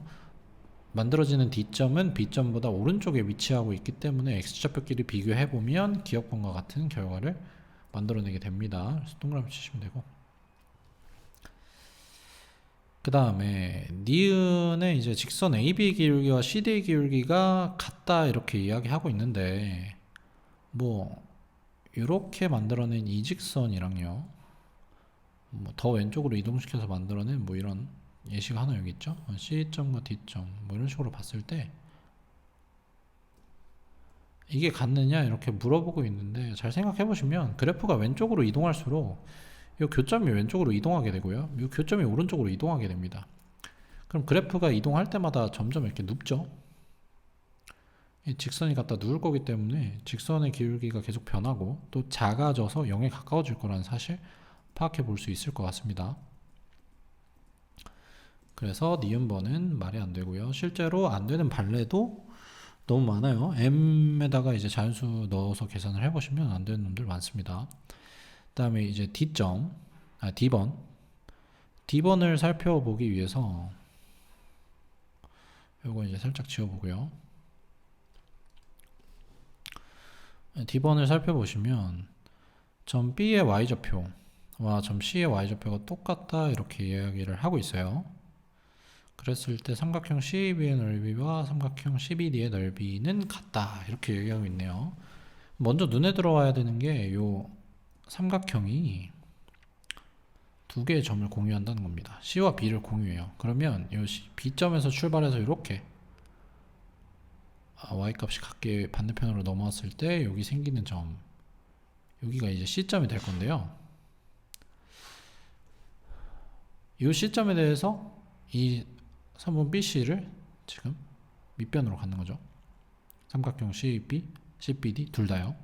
Speaker 1: 만들어지는 D점은 B점보다 오른쪽에 위치하고 있기 때문에 X좌표끼리 비교해 보면 기억번과 같은 결과를 만들어내게 됩니다. 그래서 동그라미 치시면 되고, 그 다음에 니은의 이제 직선 AB 기울기와 CD 기울기가 같다 이렇게 이야기하고 있는데, 뭐 이렇게 만들어낸 이 직선이랑요, 뭐 더 왼쪽으로 이동시켜서 만들어낸 뭐 이런 예시가 하나 여기 있죠. C점과 D점 뭐 이런 식으로 봤을 때 이게 같느냐 이렇게 물어보고 있는데, 잘 생각해 보시면 그래프가 왼쪽으로 이동할수록 이 교점이 왼쪽으로 이동하게 되고요, 이 교점이 오른쪽으로 이동하게 됩니다. 그럼 그래프가 이동할 때마다 점점 이렇게 눕죠. 이 직선이 갖다 누울 거기 때문에 직선의 기울기가 계속 변하고 또 작아져서 0에 가까워질 거라는 사실 파악해 볼 수 있을 것 같습니다. 그래서 니은번은 말이 안 되고요. 실제로 안 되는 발레도 너무 많아요. m에다가 이제 자연수 넣어서 계산을 해보시면 안 되는 놈들 많습니다. 그 다음에 이제 D번을 살펴보기 위해서 요거 이제 살짝 지워보고요. D번을 살펴보시면 점 B의 Y좌표와 점 C의 Y좌표가 똑같다 이렇게 이야기를 하고 있어요. 그랬을 때 삼각형 CAB의 넓이와 삼각형 CBD의 넓이는 같다 이렇게 얘기하고 있네요. 먼저 눈에 들어와야 되는 게 요 삼각형이 두 개의 점을 공유한다는 겁니다. C와 B를 공유해요. 그러면 요 B점에서 출발해서 이렇게 Y값이 같게 반대편으로 넘어왔을 때 여기 생기는 점, 여기가 이제 C점이 될 건데요, 이 C점에 대해서 이 선분 BC를 지금 밑변으로 갖는 거죠. 삼각형 CB, CBD 둘 다요.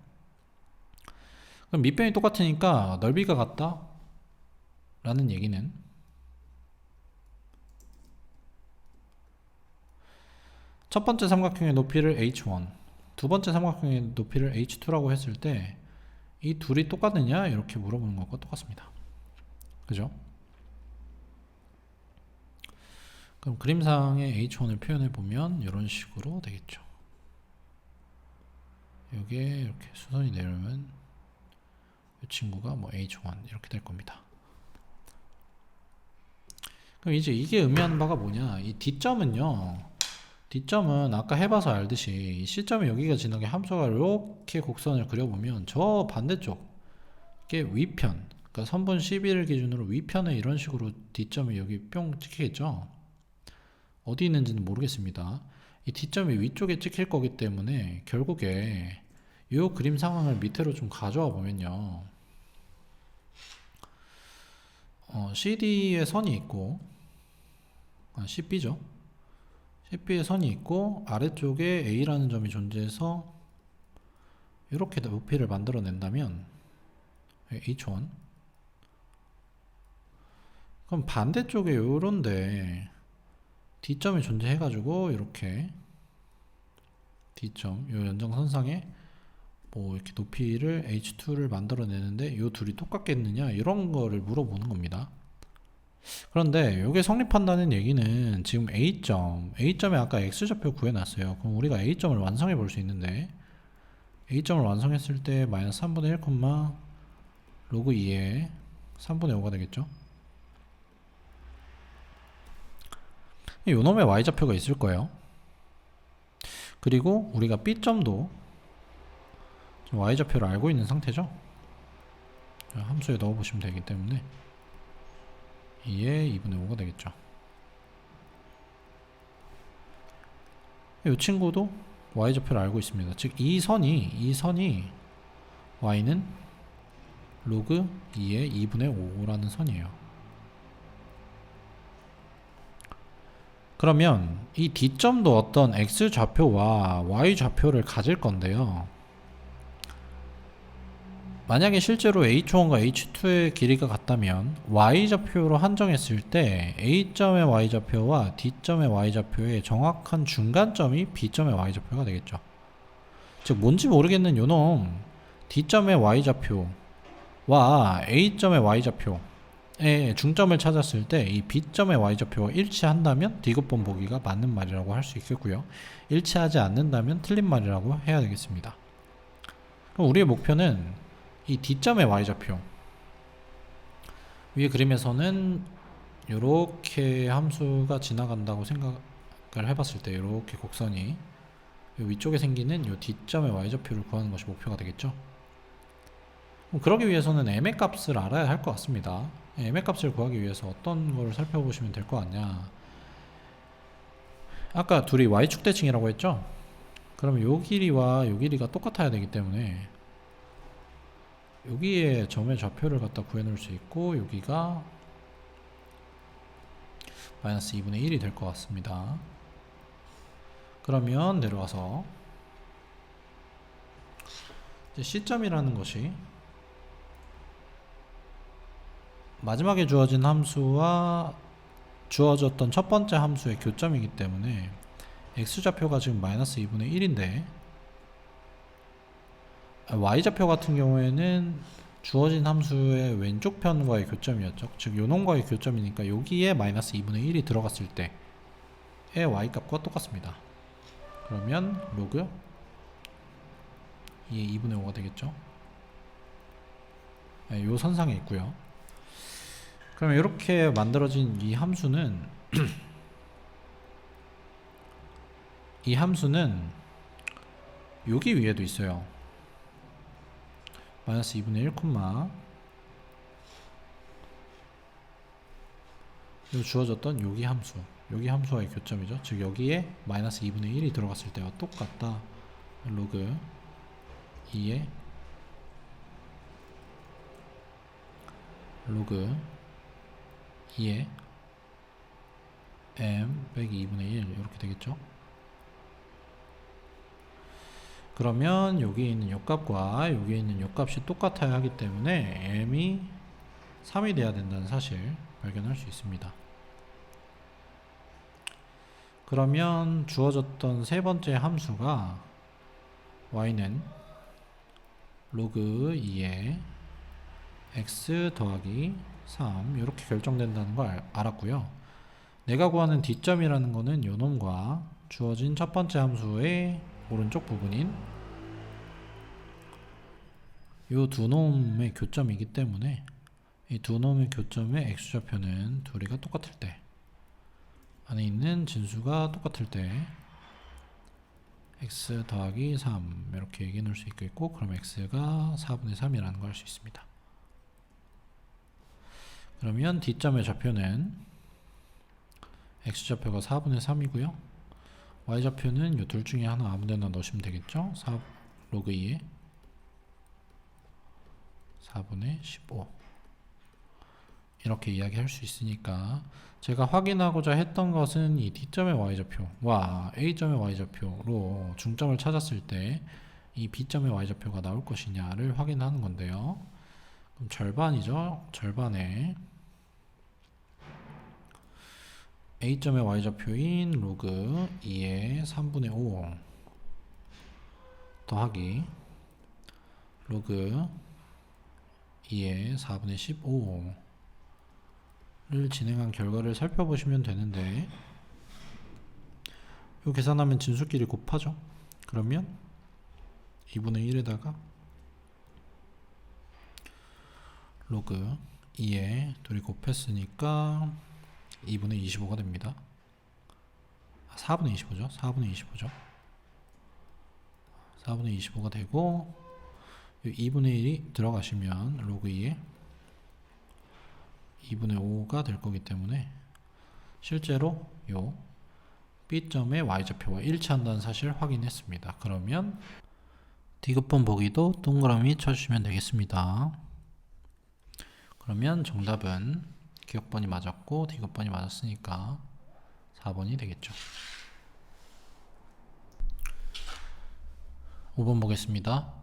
Speaker 1: 그럼 밑변이 똑같으니까 넓이가 같다 라는 얘기는 첫 번째 삼각형의 높이를 H1, 두 번째 삼각형의 높이를 H2라고 했을 때 이 둘이 똑같느냐 이렇게 물어보는 것과 똑같습니다. 그죠? 그럼 그림상의 H1을 표현해 보면 이런 식으로 되겠죠. 여기에 이렇게 수선이 내려오면 이 친구가 뭐 H1 이렇게 될 겁니다. 그럼 이제 이게 의미하는 바가 뭐냐, 이 D점은요, D점은 아까 해봐서 알듯이 이 C점이 여기가 지나게 함수가 이렇게 곡선을 그려보면 저 반대쪽 게 위편, 그러니까 선분 11을 기준으로 위편에 이런 식으로 D점이 여기 뿅 찍히겠죠. 어디 있는지는 모르겠습니다. 이 D점이 위쪽에 찍힐 거기 때문에 결국에 이 그림 상황을 밑으로 좀 가져와 보면요, CD의 선이 있고 CB죠. CB의 선이 있고 아래쪽에 A라는 점이 존재해서 이렇게 높이를 만들어 낸다면 H1, 그럼 반대쪽에 요런데 D점이 존재해 가지고 이렇게 D점 요 연장선상에 뭐 이렇게 높이를 H2를 만들어 내는데 요 둘이 똑같겠느냐 이런 거를 물어보는 겁니다. 그런데 이게 성립한다는 얘기는 지금 A점에 아까 X좌표 구해놨어요. 그럼 우리가 A점을 완성해 볼 수 있는데, A점을 완성했을 때 마이너스 3분의 1, 로그 2에 3분의 5가 되겠죠. 요놈의 Y좌표가 있을 거예요. 그리고 우리가 B점도 Y좌표를 알고 있는 상태죠. 함수에 넣어보시면 되기 때문에 2에 2분의 5가 되겠죠. 이 친구도 Y좌표를 알고 있습니다. 즉 이 선이 Y는 로그 2의 2분의 5라는 선이에요. 그러면 이 D점도 어떤 X 좌표와 Y 좌표를 가질 건데요. 만약에 실제로 H1과 H2의 길이가 같다면 Y좌표로 한정했을 때 A점의 Y좌표와 D점의 Y좌표의 정확한 중간점이 B점의 Y좌표가 되겠죠. 즉 뭔지 모르겠는 요놈 D점의 Y좌표와 A점의 Y좌표의 중점을 찾았을 때 이 B점의 Y좌표와 일치한다면 D급번 보기가 맞는 말이라고 할 수 있겠고요. 일치하지 않는다면 틀린 말이라고 해야 되겠습니다. 그럼 우리의 목표는 이 D점의 Y좌표 위에 그림에서는 이렇게 함수가 지나간다고 생각을 해봤을 때 이렇게 곡선이 위쪽에 생기는 이 D점의 Y좌표를 구하는 것이 목표가 되겠죠. 그러기 위해서는 M의 값을 알아야 할 것 같습니다. M의 값을 구하기 위해서 어떤 걸 살펴보시면 될 것 같냐. 아까 둘이 Y축 대칭이라고 했죠. 그러면 요 길이와 요 길이가 똑같아야 되기 때문에 여기에 점의 좌표를 갖다 구해놓을 수 있고 여기가 마이너스 2분의 1이 될 것 같습니다. 그러면 내려와서 이제 C점이라는 것이 마지막에 주어진 함수와 주어졌던 첫 번째 함수의 교점이기 때문에 X좌표가 지금 마이너스 2분의 1인데 Y좌표 같은 경우에는 주어진 함수의 왼쪽 편과의 교점이었죠. 즉 요놈과의 교점이니까 여기에 마이너스 2분의 1이 들어갔을 때의 Y값과 똑같습니다. 그러면 로그 2의 2분의 5가 되겠죠. 네, 요 선상에 있고요. 그러면 이렇게 만들어진 이 함수는 이 함수는 여기 위에도 있어요. 마이너스 2분의 1 콤마 주어졌던 여기 함수와의 교점이죠. 즉 여기에 마이너스 2분의 1이 들어갔을 때와 똑같다. 로그 2의 로그 2의 m 빼기 2분의 1 이렇게 되겠죠. 그러면 여기에 있는 요 값과 여기에 있는 요 값이 똑같아야 하기 때문에 m이 3이 돼야 된다는 사실 발견할 수 있습니다. 그러면 주어졌던 세 번째 함수가 y는 로그 2의 x 더하기 3 이렇게 결정된다는 걸 알았고요. 내가 구하는 D점이라는 거는 요 놈과 주어진 첫 번째 함수의 오른쪽 부분인 요 두 놈의 교점이기 때문에 이 두 놈의 교점의 x좌표는 둘이가 똑같을 때 안에 있는 진수가 똑같을 때 x 더하기 3 이렇게 얘기해 놓을 수 있겠고, 그럼 x가 4분의 3이라는 걸 알 수 있습니다. 그러면 D점의 좌표는 x좌표가 4분의 3이고요 y좌표는 이 둘 중에 하나 아무데나 넣으시면 되겠죠. 4 로그 2에 4분의 15 이렇게 이야기할 수 있으니까 제가 확인하고자 했던 것은 이 D점의 y좌표와 A점의 y좌표로 중점을 찾았을 때 이 B점의 y좌표가 나올 것이냐를 확인하는 건데요. 그럼 절반이죠. 절반에 A점의 y좌표인 로그 2의 3분의 5 더하기 로그 2의 4분의 15를 진행한 결과를 살펴보시면 되는데, 이 계산하면 진수끼리 곱하죠. 그러면 2분의 1에다가 로그 2에 둘이 곱했으니까 2분의 25가 됩니다. 4분의 25죠. 4분의 25죠. 4분의 25가 되고 2분의 1이 들어가시면 로그 2에 2분의 5가 될 거기 때문에 실제로 요 B점의 Y좌표와 일치한다는 사실을 확인했습니다. 그러면 D급번 보기도 동그라미 쳐주시면 되겠습니다. 그러면 정답은 기억번이 맞았고 D급번이 맞았으니까 4번이 되겠죠. 5번 보겠습니다.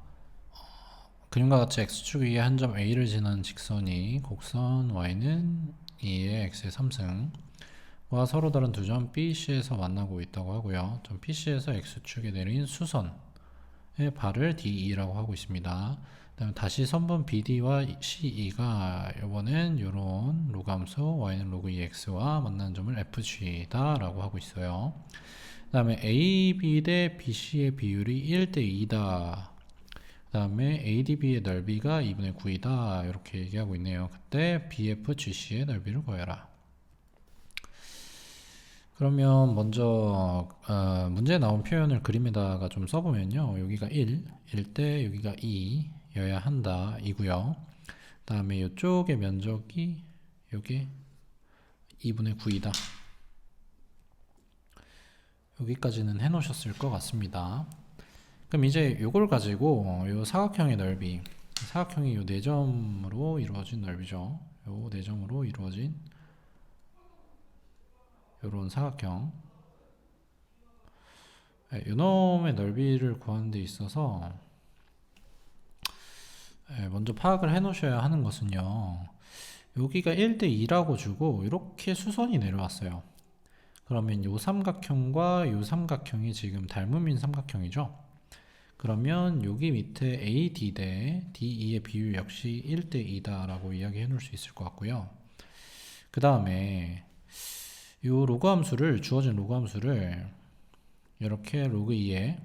Speaker 1: 그림과 같이 x축 위에 한 점 A를 지나는 직선이 곡선 y는 2의 x의 3승과 서로 다른 두 점 BC에서 만나고 있다고 하고요. 점 PC에서 x축에 내린 수선의 발을 DE라고 하고 있습니다. 그다음에 다시 선분 BD와 CE가 이번엔 이런 로그함수 y는 로그 2x와 만나는 점을 FG다 라고 하고 있어요. 그 다음에 AB 대 BC의 비율이 1대 2다. 그 다음에 ADB의 넓이가 2분의 9이다 이렇게 얘기하고 있네요. 그때 BFGC의 넓이를 구해라. 그러면 먼저 문제에 나온 표현을 그림에다가 좀 써보면요. 여기가 1, 1대 여기가 2여야 한다 이고요. 그 다음에 이쪽의 면적이 여기 2분의 9이다. 여기까지는 해놓으셨을 것 같습니다. 그럼 이제 요걸 가지고 요 사각형의 넓이, 사각형이 요 4점으로 이루어진 넓이죠. 요 4점으로 이루어진 요런 사각형, 요놈의 넓이를 구하는 데 있어서 먼저 파악을 해 놓으셔야 하는 것은요, 여기가 1대 2라고 주고 이렇게 수선이 내려왔어요. 그러면 요 삼각형과 요 삼각형이 지금 닮음인 삼각형이죠. 그러면 여기 밑에 AD 대 DE의 비율 역시 1대 2다 라고 이야기해 놓을 수 있을 것 같고요. 그 다음에 요 로그 함수를, 주어진 로그 함수를 이렇게 로그 2에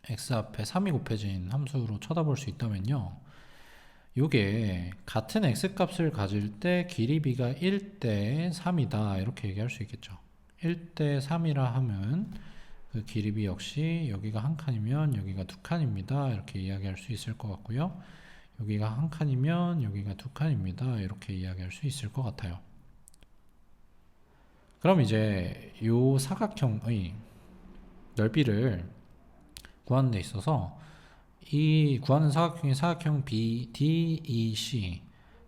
Speaker 1: x 앞에 3이 곱해진 함수로 쳐다볼 수 있다면요, 요게 같은 x 값을 가질 때 길이 b가 1대 3이다 이렇게 얘기할 수 있겠죠. 1대 3이라 하면 그 길이 b 역시 여기가 한 칸이면 여기가 두 칸입니다 이렇게 이야기할 수 있을 것 같고요, 여기가 한 칸이면 여기가 두 칸입니다 이렇게 이야기할 수 있을 것 같아요. 그럼 이제 요 사각형의 넓이를 구하는 데 있어서 이 구하는 사각형이 사각형 BDEC,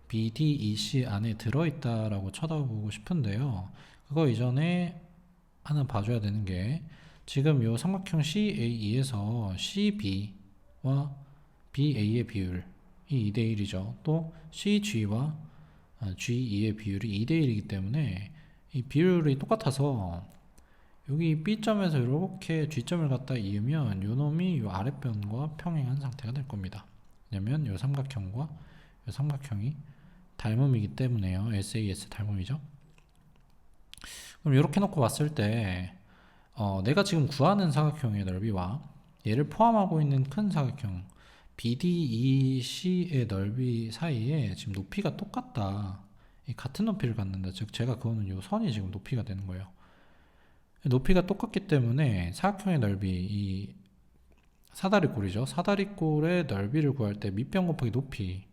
Speaker 1: BDEC 안에 들어있다라고 쳐다보고 싶은데요. 그거 이전에 하나 봐줘야 되는 게, 지금 요 삼각형 CAE에서 CB와 BA의 비율이 2대 1이죠. 또 CG와 GE의 비율이 2대 1이기 때문에 이 비율이 똑같아서 여기 B점에서 이렇게 G점을 갖다 이으면 요 놈이 요 아랫변과 평행한 상태가 될 겁니다. 왜냐면 요 삼각형과 요 삼각형이 닮음이기 때문에요. SAS 닮음이죠. 그럼 이렇게 놓고 봤을 때 내가 지금 구하는 사각형의 넓이와 얘를 포함하고 있는 큰 사각형 BDEC의 넓이 사이에 지금 높이가 똑같다. 같은 높이를 갖는다. 즉 제가 그거는 요 선이 지금 높이가 되는 거예요. 높이가 똑같기 때문에 사각형의 넓이, 이 사다리꼴이죠. 사다리꼴의 넓이를 구할 때 밑변 곱하기 높이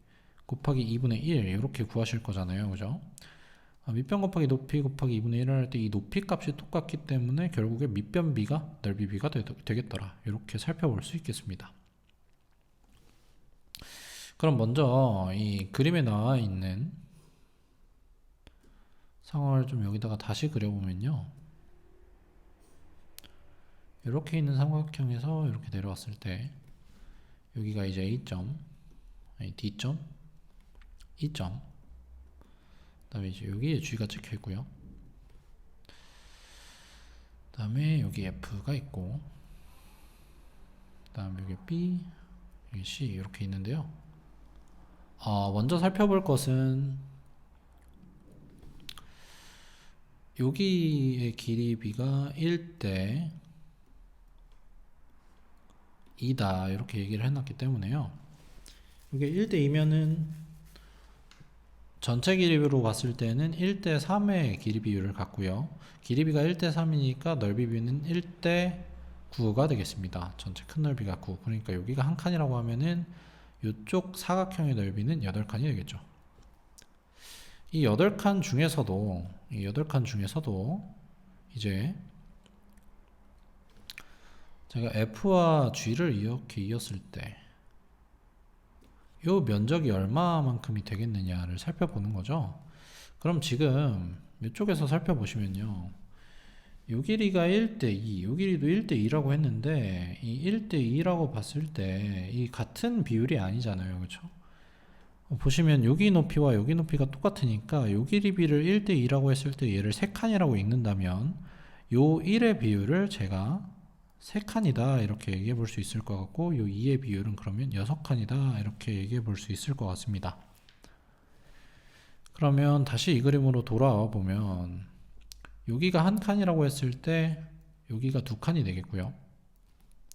Speaker 1: 곱하기 2분의 1 이렇게 구하실 거잖아요. 그죠? 밑변 곱하기 높이 곱하기 2분의 1을 할 때 이 높이 값이 똑같기 때문에 결국에 밑변 b가 넓이 b가 되겠더라. 이렇게 살펴볼 수 있겠습니다. 그럼 먼저 이 그림에 나와 있는 상황을 좀 여기다가 다시 그려보면요, 이렇게 있는 삼각형에서 이렇게 내려왔을 때 여기가 이제 A점, D점, E점, 그 다음에 이제 여기에 G가 찍혀 있고요, 그 다음에 여기 F가 있고, 그 다음에 여기 B, 여기 C 이렇게 있는데요. 먼저 살펴볼 것은 여기의 길이 B가 1대 2다 이렇게 얘기를 해놨기 때문에요, 이게 1대 2면은 전체 길이 비로 봤을 때는 1대 3의 길이 비율을 갖고요, 길이 비가 1대 3이니까 넓이 비는 1대 9가 되겠습니다. 전체 큰 넓이가 9, 그러니까 여기가 한 칸이라고 하면은 이쪽 사각형의 넓이는 8칸이 되겠죠. 이 8칸 중에서도 이제 제가 F와 G를 이렇게 이었을 때 이 면적이 얼마만큼이 되겠느냐를 살펴보는 거죠. 그럼 지금 이쪽에서 살펴보시면요. 요 길이가 1대2, 요 길이도 1대2라고 했는데 이 1대2라고 봤을 때 이 같은 비율이 아니잖아요. 그렇죠? 보시면 여기 높이와 여기 높이가 똑같으니까 요 길이비를 1대2라고 했을 때 얘를 3칸이라고 읽는다면 요 1의 비율을 제가 3칸이다 이렇게 얘기해 볼 수 있을 것 같고 요 2의 비율은 그러면 6칸이다 이렇게 얘기해 볼 수 있을 것 같습니다. 그러면 다시 이 그림으로 돌아와 보면 여기가 한 칸이라고 했을 때 여기가 2칸이 되겠고요.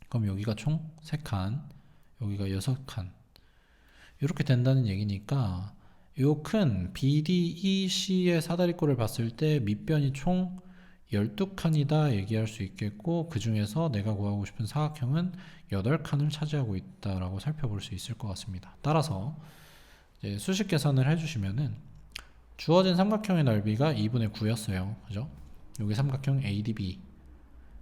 Speaker 1: 그럼 여기가 총 3칸, 여기가 6칸 이렇게 된다는 얘기니까 요 큰 BDEC의 사다리꼴을 봤을 때 밑변이 총 12칸이다 얘기할 수 있겠고 그 중에서 내가 구하고 싶은 사각형은 8칸을 차지하고 있다라고 살펴볼 수 있을 것 같습니다. 따라서 이제 수식 계산을 해주시면은 주어진 삼각형의 넓이가 2분의 9였어요. 그죠? 여기 삼각형 ADB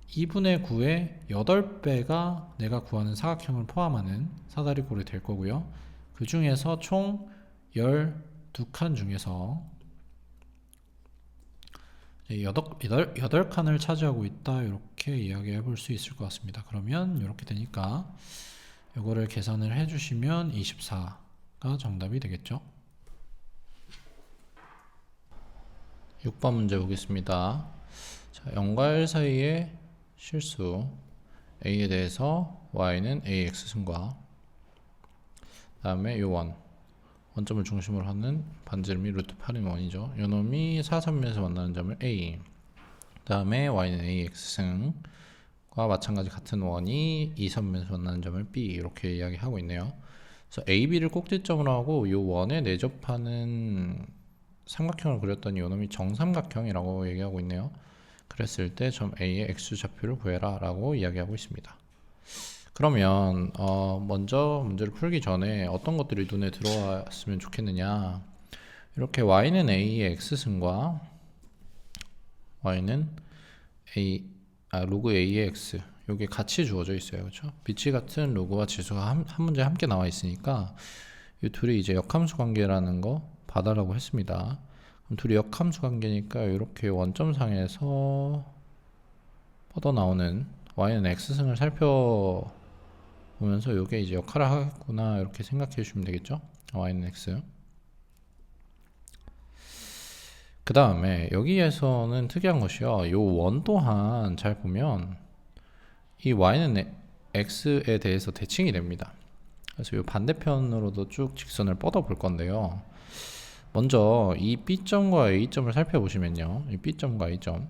Speaker 1: 2분의 9의 8배가 내가 구하는 사각형을 포함하는 사다리꼴이 될 거고요. 그 중에서 총 12칸 중에서 8칸을 차지하고 있다 이렇게 이야기해 볼 수 있을 것 같습니다. 그러면 이렇게 되니까 이거를 계산을 해주시면 24가 정답이 되겠죠. 6번 문제 보겠습니다. 자, 0과 1 사이의 실수 a에 대해서 y는 ax승과 그 다음에 요 원점을 중심으로 하는 반지름이 루트 8인 원이죠. 요 놈이 사선면에서 만나는 점을 a 그 다음에 y는 ax승과 마찬가지 같은 원이 이선면에서 만나는 점을 b 이렇게 이야기하고 있네요. 그래서 a, b를 꼭지점으로 하고 요 원에 내접하는 삼각형을 그렸더니 요놈이 정삼각형이라고 얘기하고 있네요. 그랬을 때 점 A의 x좌표를 구해라 라고 이야기하고 있습니다. 그러면 먼저 문제를 풀기 전에 어떤 것들이 눈에 들어왔으면 좋겠느냐, 이렇게 y는 a의 x승과 y는 로그 a의 x 요게 같이 주어져 있어요. 그렇죠? 빛이 같은 로그와 지수가 한 문제에 함께 나와 있으니까 이 둘이 이제 역함수 관계라는 거 받아라고 했습니다. 그럼 둘이 역함수 관계니까 이렇게 원점상에서 뻗어나오는 y는 x승을 살펴보면서 이게 이제 역할을 하겠구나 이렇게 생각해 주시면 되겠죠. y는 x. 그 다음에 여기에서는 특이한 것이요, 이 원 또한 잘 보면 이 y는 x에 대해서 대칭이 됩니다. 그래서 이 반대편으로도 쭉 직선을 뻗어 볼 건데요. 먼저 이 B점과 A점을 살펴보시면요, 이 B점과 A점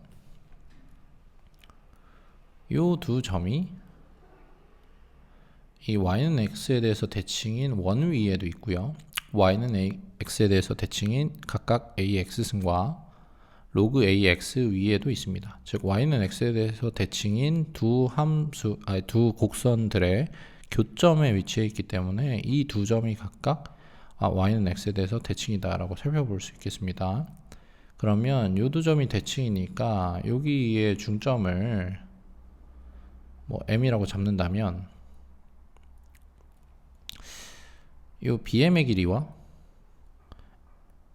Speaker 1: 이 두 점이 이 y는 x에 대해서 대칭인 원 위에도 있고요, y는 x에 대해서 대칭인 각각 ax승과 로그 ax 위에도 있습니다. 즉 y는 x에 대해서 대칭인 두 곡선들의 교점에 위치해 있기 때문에 이 두 점이 각각 y는 x에 대해서 대칭이다 라고 살펴볼 수 있겠습니다. 그러면 이 두 점이 대칭이니까 여기에 중점을 m이라고 잡는다면 이 bm의 길이와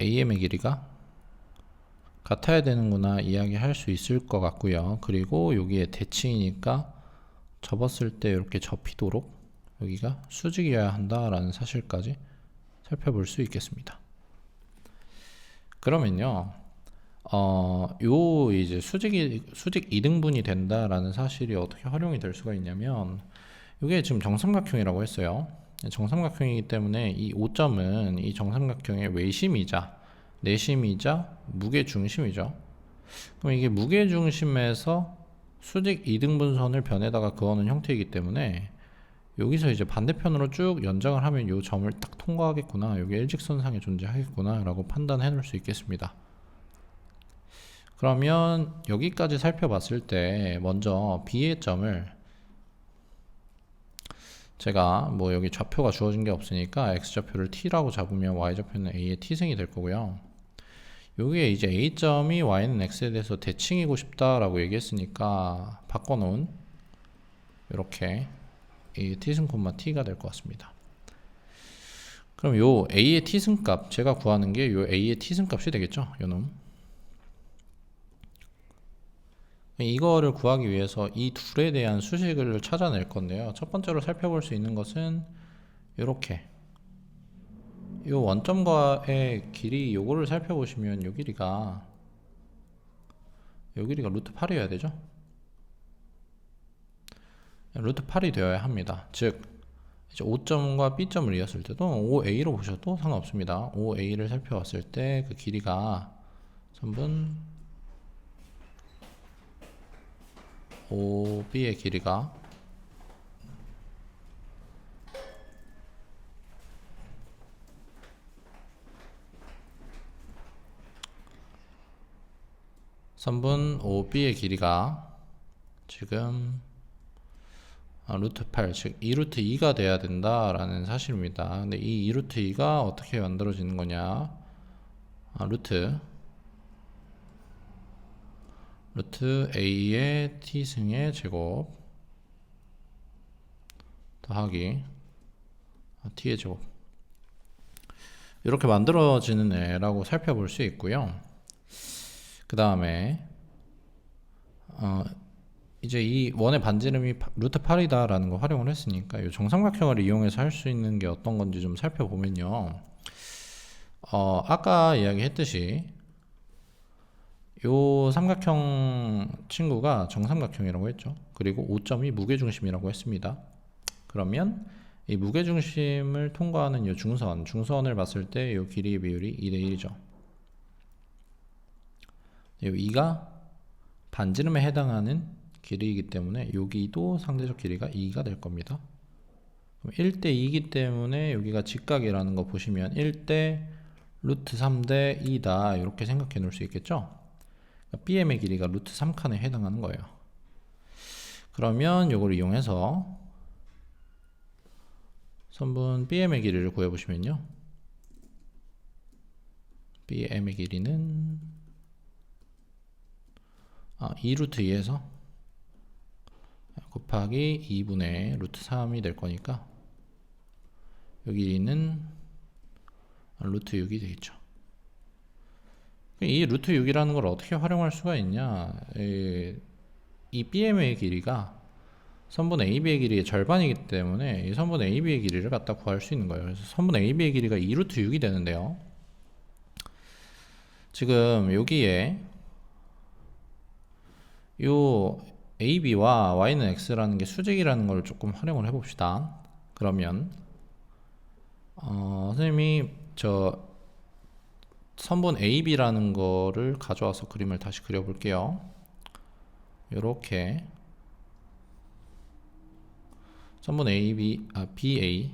Speaker 1: am의 길이가 같아야 되는구나 이야기할 수 있을 것 같고요. 그리고 여기에 대칭이니까 접었을 때 이렇게 접히도록 여기가 수직이어야 한다라는 사실까지 살펴볼 수 있겠습니다. 그러면요, 요 이제 수직 2등분이 된다라는 사실이 어떻게 활용이 될 수가 있냐면, 이게 지금 정삼각형이라고 했어요. 정삼각형이기 때문에 이 5점은 이 정삼각형의 외심이자 내심이자 무게중심이죠. 그럼 이게 무게중심에서 수직 2등분선을 변에다가 그어놓은 형태이기 때문에 여기서 이제 반대편으로 쭉 연장을 하면 이 점을 딱 통과하겠구나, 여기 일직선상에 존재하겠구나 라고 판단해 놓을 수 있겠습니다. 그러면 여기까지 살펴봤을 때 먼저 B의 점을 제가 여기 좌표가 주어진 게 없으니까 x좌표를 t라고 잡으면 y좌표는 a의 t승이 될 거고요. 여기에 이제 a점이 y는 x에 대해서 대칭이고 싶다라고 얘기했으니까 바꿔놓은 이렇게 a의 t승, t가 될 것 같습니다. 그럼 요 a의 t승값, 제가 구하는 게 요 a의 t승값이 되겠죠. 요 놈. 이거를 구하기 위해서 이 둘에 대한 수식을 찾아낼 건데요. 첫 번째로 살펴볼 수 있는 것은 이렇게 이 원점과의 길이 요거를 살펴보시면 요 길이가 루트 8이어야 되죠. 루트 8이 되어야 합니다. 즉 이제 O점과 B점을 이었을 때도 OA로 보셔도 상관없습니다. OA를 살펴봤을 때 그 길이가 선분 OB의 길이가 선분 OB의 길이가 지금 루트 8, 즉 2루트 2가 돼야 된다라는 사실입니다. 근데 이 2루트 2가 어떻게 만들어지는 거냐? 루트 A의 T승의 제곱 더하기 T의 제곱 이렇게 만들어지는 애라고 살펴볼 수 있고요. 그 다음에 이제 이 원의 반지름이 루트 8이다 라는 거 활용을 했으니까 이 정삼각형을 이용해서 할 수 있는 게 어떤 건지 좀 살펴보면요. 아까 이야기했듯이 요 삼각형 친구가 정삼각형이라고 했죠. 그리고 O점이 무게중심이라고 했습니다. 그러면 이 무게중심을 통과하는 이 중선을 봤을 때 이 길이의 비율이 2대 1이죠. 이 2가 반지름에 해당하는 길이이기 때문에 여기도 상대적 길이가 2가 될 겁니다. 그럼 1대 2이기 때문에 여기가 직각이라는 거 보시면 1대 루트 3대 2다 이렇게 생각해 놓을 수 있겠죠. BM의 길이가 루트 3칸에 해당하는 거예요. 그러면 이걸 이용해서 선분 BM의 길이를 구해보시면요. BM의 길이는 2루트 2에서 곱하기 2분의 루트 3이 될 거니까 여기 길이는 루트 6이 되겠죠. 이 루트 6이라는 걸 어떻게 활용할 수가 있냐? 이 BM의 길이가 선분 AB의 길이의 절반이기 때문에 이 선분 AB의 길이를 갖다 구할 수 있는 거예요. 그래서 선분 AB의 길이가 2루트 6이 되는데요. 지금 여기에 요 AB와 Y는 X라는 게 수직이라는 걸 조금 활용을 해봅시다. 그러면 선생님이 저 선분 AB라는 거를 가져와서 그림을 다시 그려볼게요. 요렇게 선분 BA가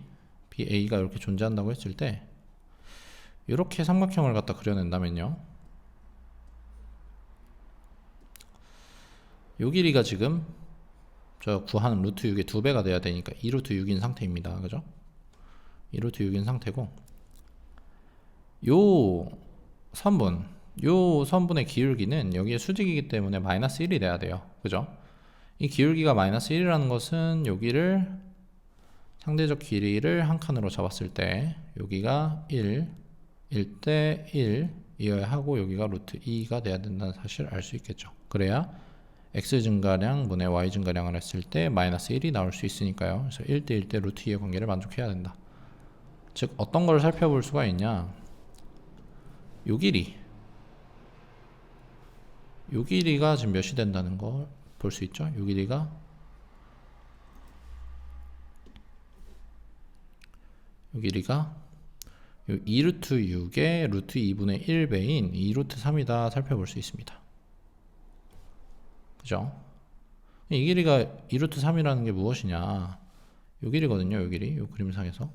Speaker 1: 이렇게 존재한다고 했을 때 이렇게 삼각형을 갖다 그려낸다면요. 요 길이가 지금 저 구하는 루트 6의 2배가 돼야 되니까 2루트 6인 상태입니다. 그죠? 2루트 6인 상태고 요 선분의 기울기는 여기에 수직이기 때문에 마이너스 1이 돼야 돼요. 그죠? 이 기울기가 마이너스 1이라는 것은 여기를 상대적 길이를 한 칸으로 잡았을 때 여기가 1대 1이어야 하고 여기가 루트 2가 돼야 된다는 사실을 알 수 있겠죠. 그래야 x 증가량 분의 y 증가량을 했을 때 마이너스 1이 나올 수 있으니까요. 그래서 1대 1대 루트 2의 관계를 만족해야 된다. 즉 어떤 걸 살펴볼 수가 있냐? 요 길이가 지금 몇이 된다는 걸 볼 수 있죠. 요 길이가 요 2루트 6의 루트 2분의 1배인 2루트 3이다 살펴볼 수 있습니다. 그죠? 이 길이가 2루트 3이라는 게 무엇이냐? 요 길이거든요. 요 길이. 요 그림상에서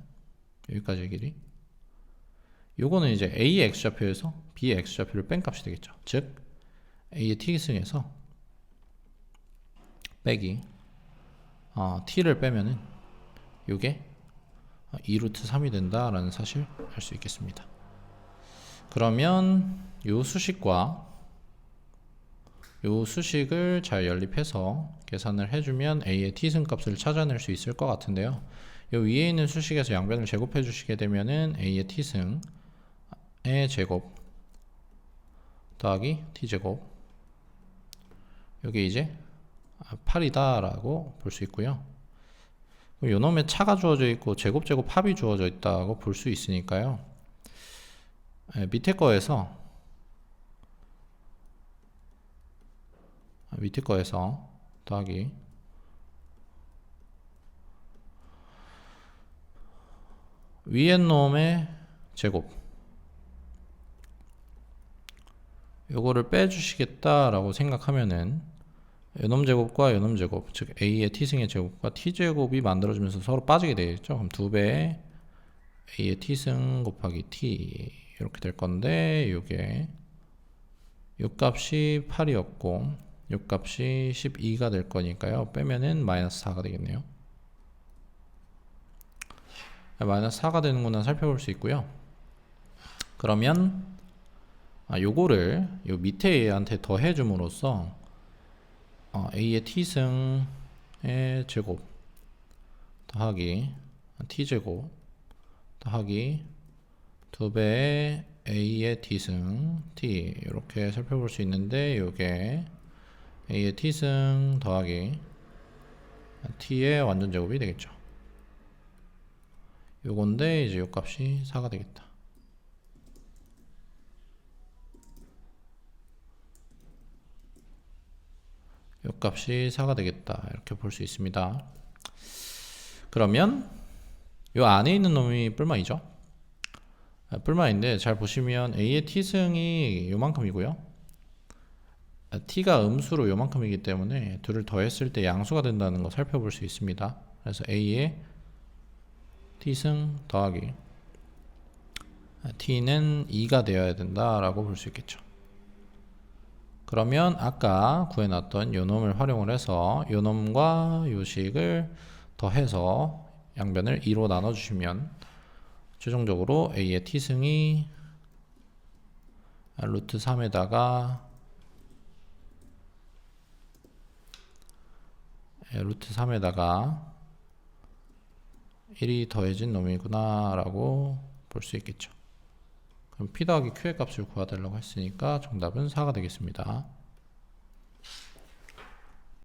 Speaker 1: 여기까지의 길이. 요거는 이제 A의 X좌표에서 B의 X좌표를 뺀 값이 되겠죠. 즉 A의 T승에서 빼기 T를 빼면은 요게 2루트 3이 된다라는 사실 알 수 있겠습니다. 그러면 요 수식을 잘 연립해서 계산을 해주면 A의 T승 값을 찾아낼 수 있을 것 같은데요. 요 위에 있는 수식에서 양변을 제곱해 주시게 되면은 A의 T승의 제곱 더하기 T제곱 여기 이제 8이다 라고 볼 수 있고요. 요놈에 차가 주어져 있고 제곱 합이 주어져 있다고 볼 수 있으니까요. 밑에 거에서 더하기 위에 놈의 제곱, 요거를 빼주시겠다 라고 생각하면은 요놈 제곱과 요놈 제곱, 즉 a의 t승의 제곱과 t제곱이 만들어지면서 서로 빠지게 되겠죠. 그럼 2배의 a의 t승 곱하기 t 이렇게 될 건데, 요게 요 값이 8이었고 요 값이 12가 될 거니까요. 빼면은 마이너스 4가 되겠네요. 마이너스 4가 되는구나 살펴볼 수 있고요. 그러면 요거를 요 밑에 얘한테 더해 줌으로써 a의 t승의 제곱 더하기 t제곱 더하기 2배의 a의 t승 t 이렇게 살펴볼 수 있는데, 요게 a의 t승 더하기 t의 완전 제곱이 되겠죠. 요건데 이제 요 값이 4가 되겠다. 요 값이 4가 되겠다 이렇게 볼 수 있습니다. 그러면 요 안에 있는 놈이 뿔마이죠. 뿔마인데 잘 보시면 a의 t승이 요만큼이고요, t가 음수로 요만큼이기 때문에 둘을 더했을 때 양수가 된다는 거 살펴볼 수 있습니다. 그래서 a의 t승 더하기 t는 2가 되어야 된다라고 볼 수 있겠죠. 그러면 아까 구해놨던 요놈을 활용을 해서 요놈과 요식을 더해서 양변을 2로 나눠주시면 최종적으로 a의 t승이 루트 3에다가 1이 더해진 놈이구나 라고 볼 수 있겠죠. 그럼 p 더하기 q의 값을 구해달라고 했으니까 정답은 4가 되겠습니다.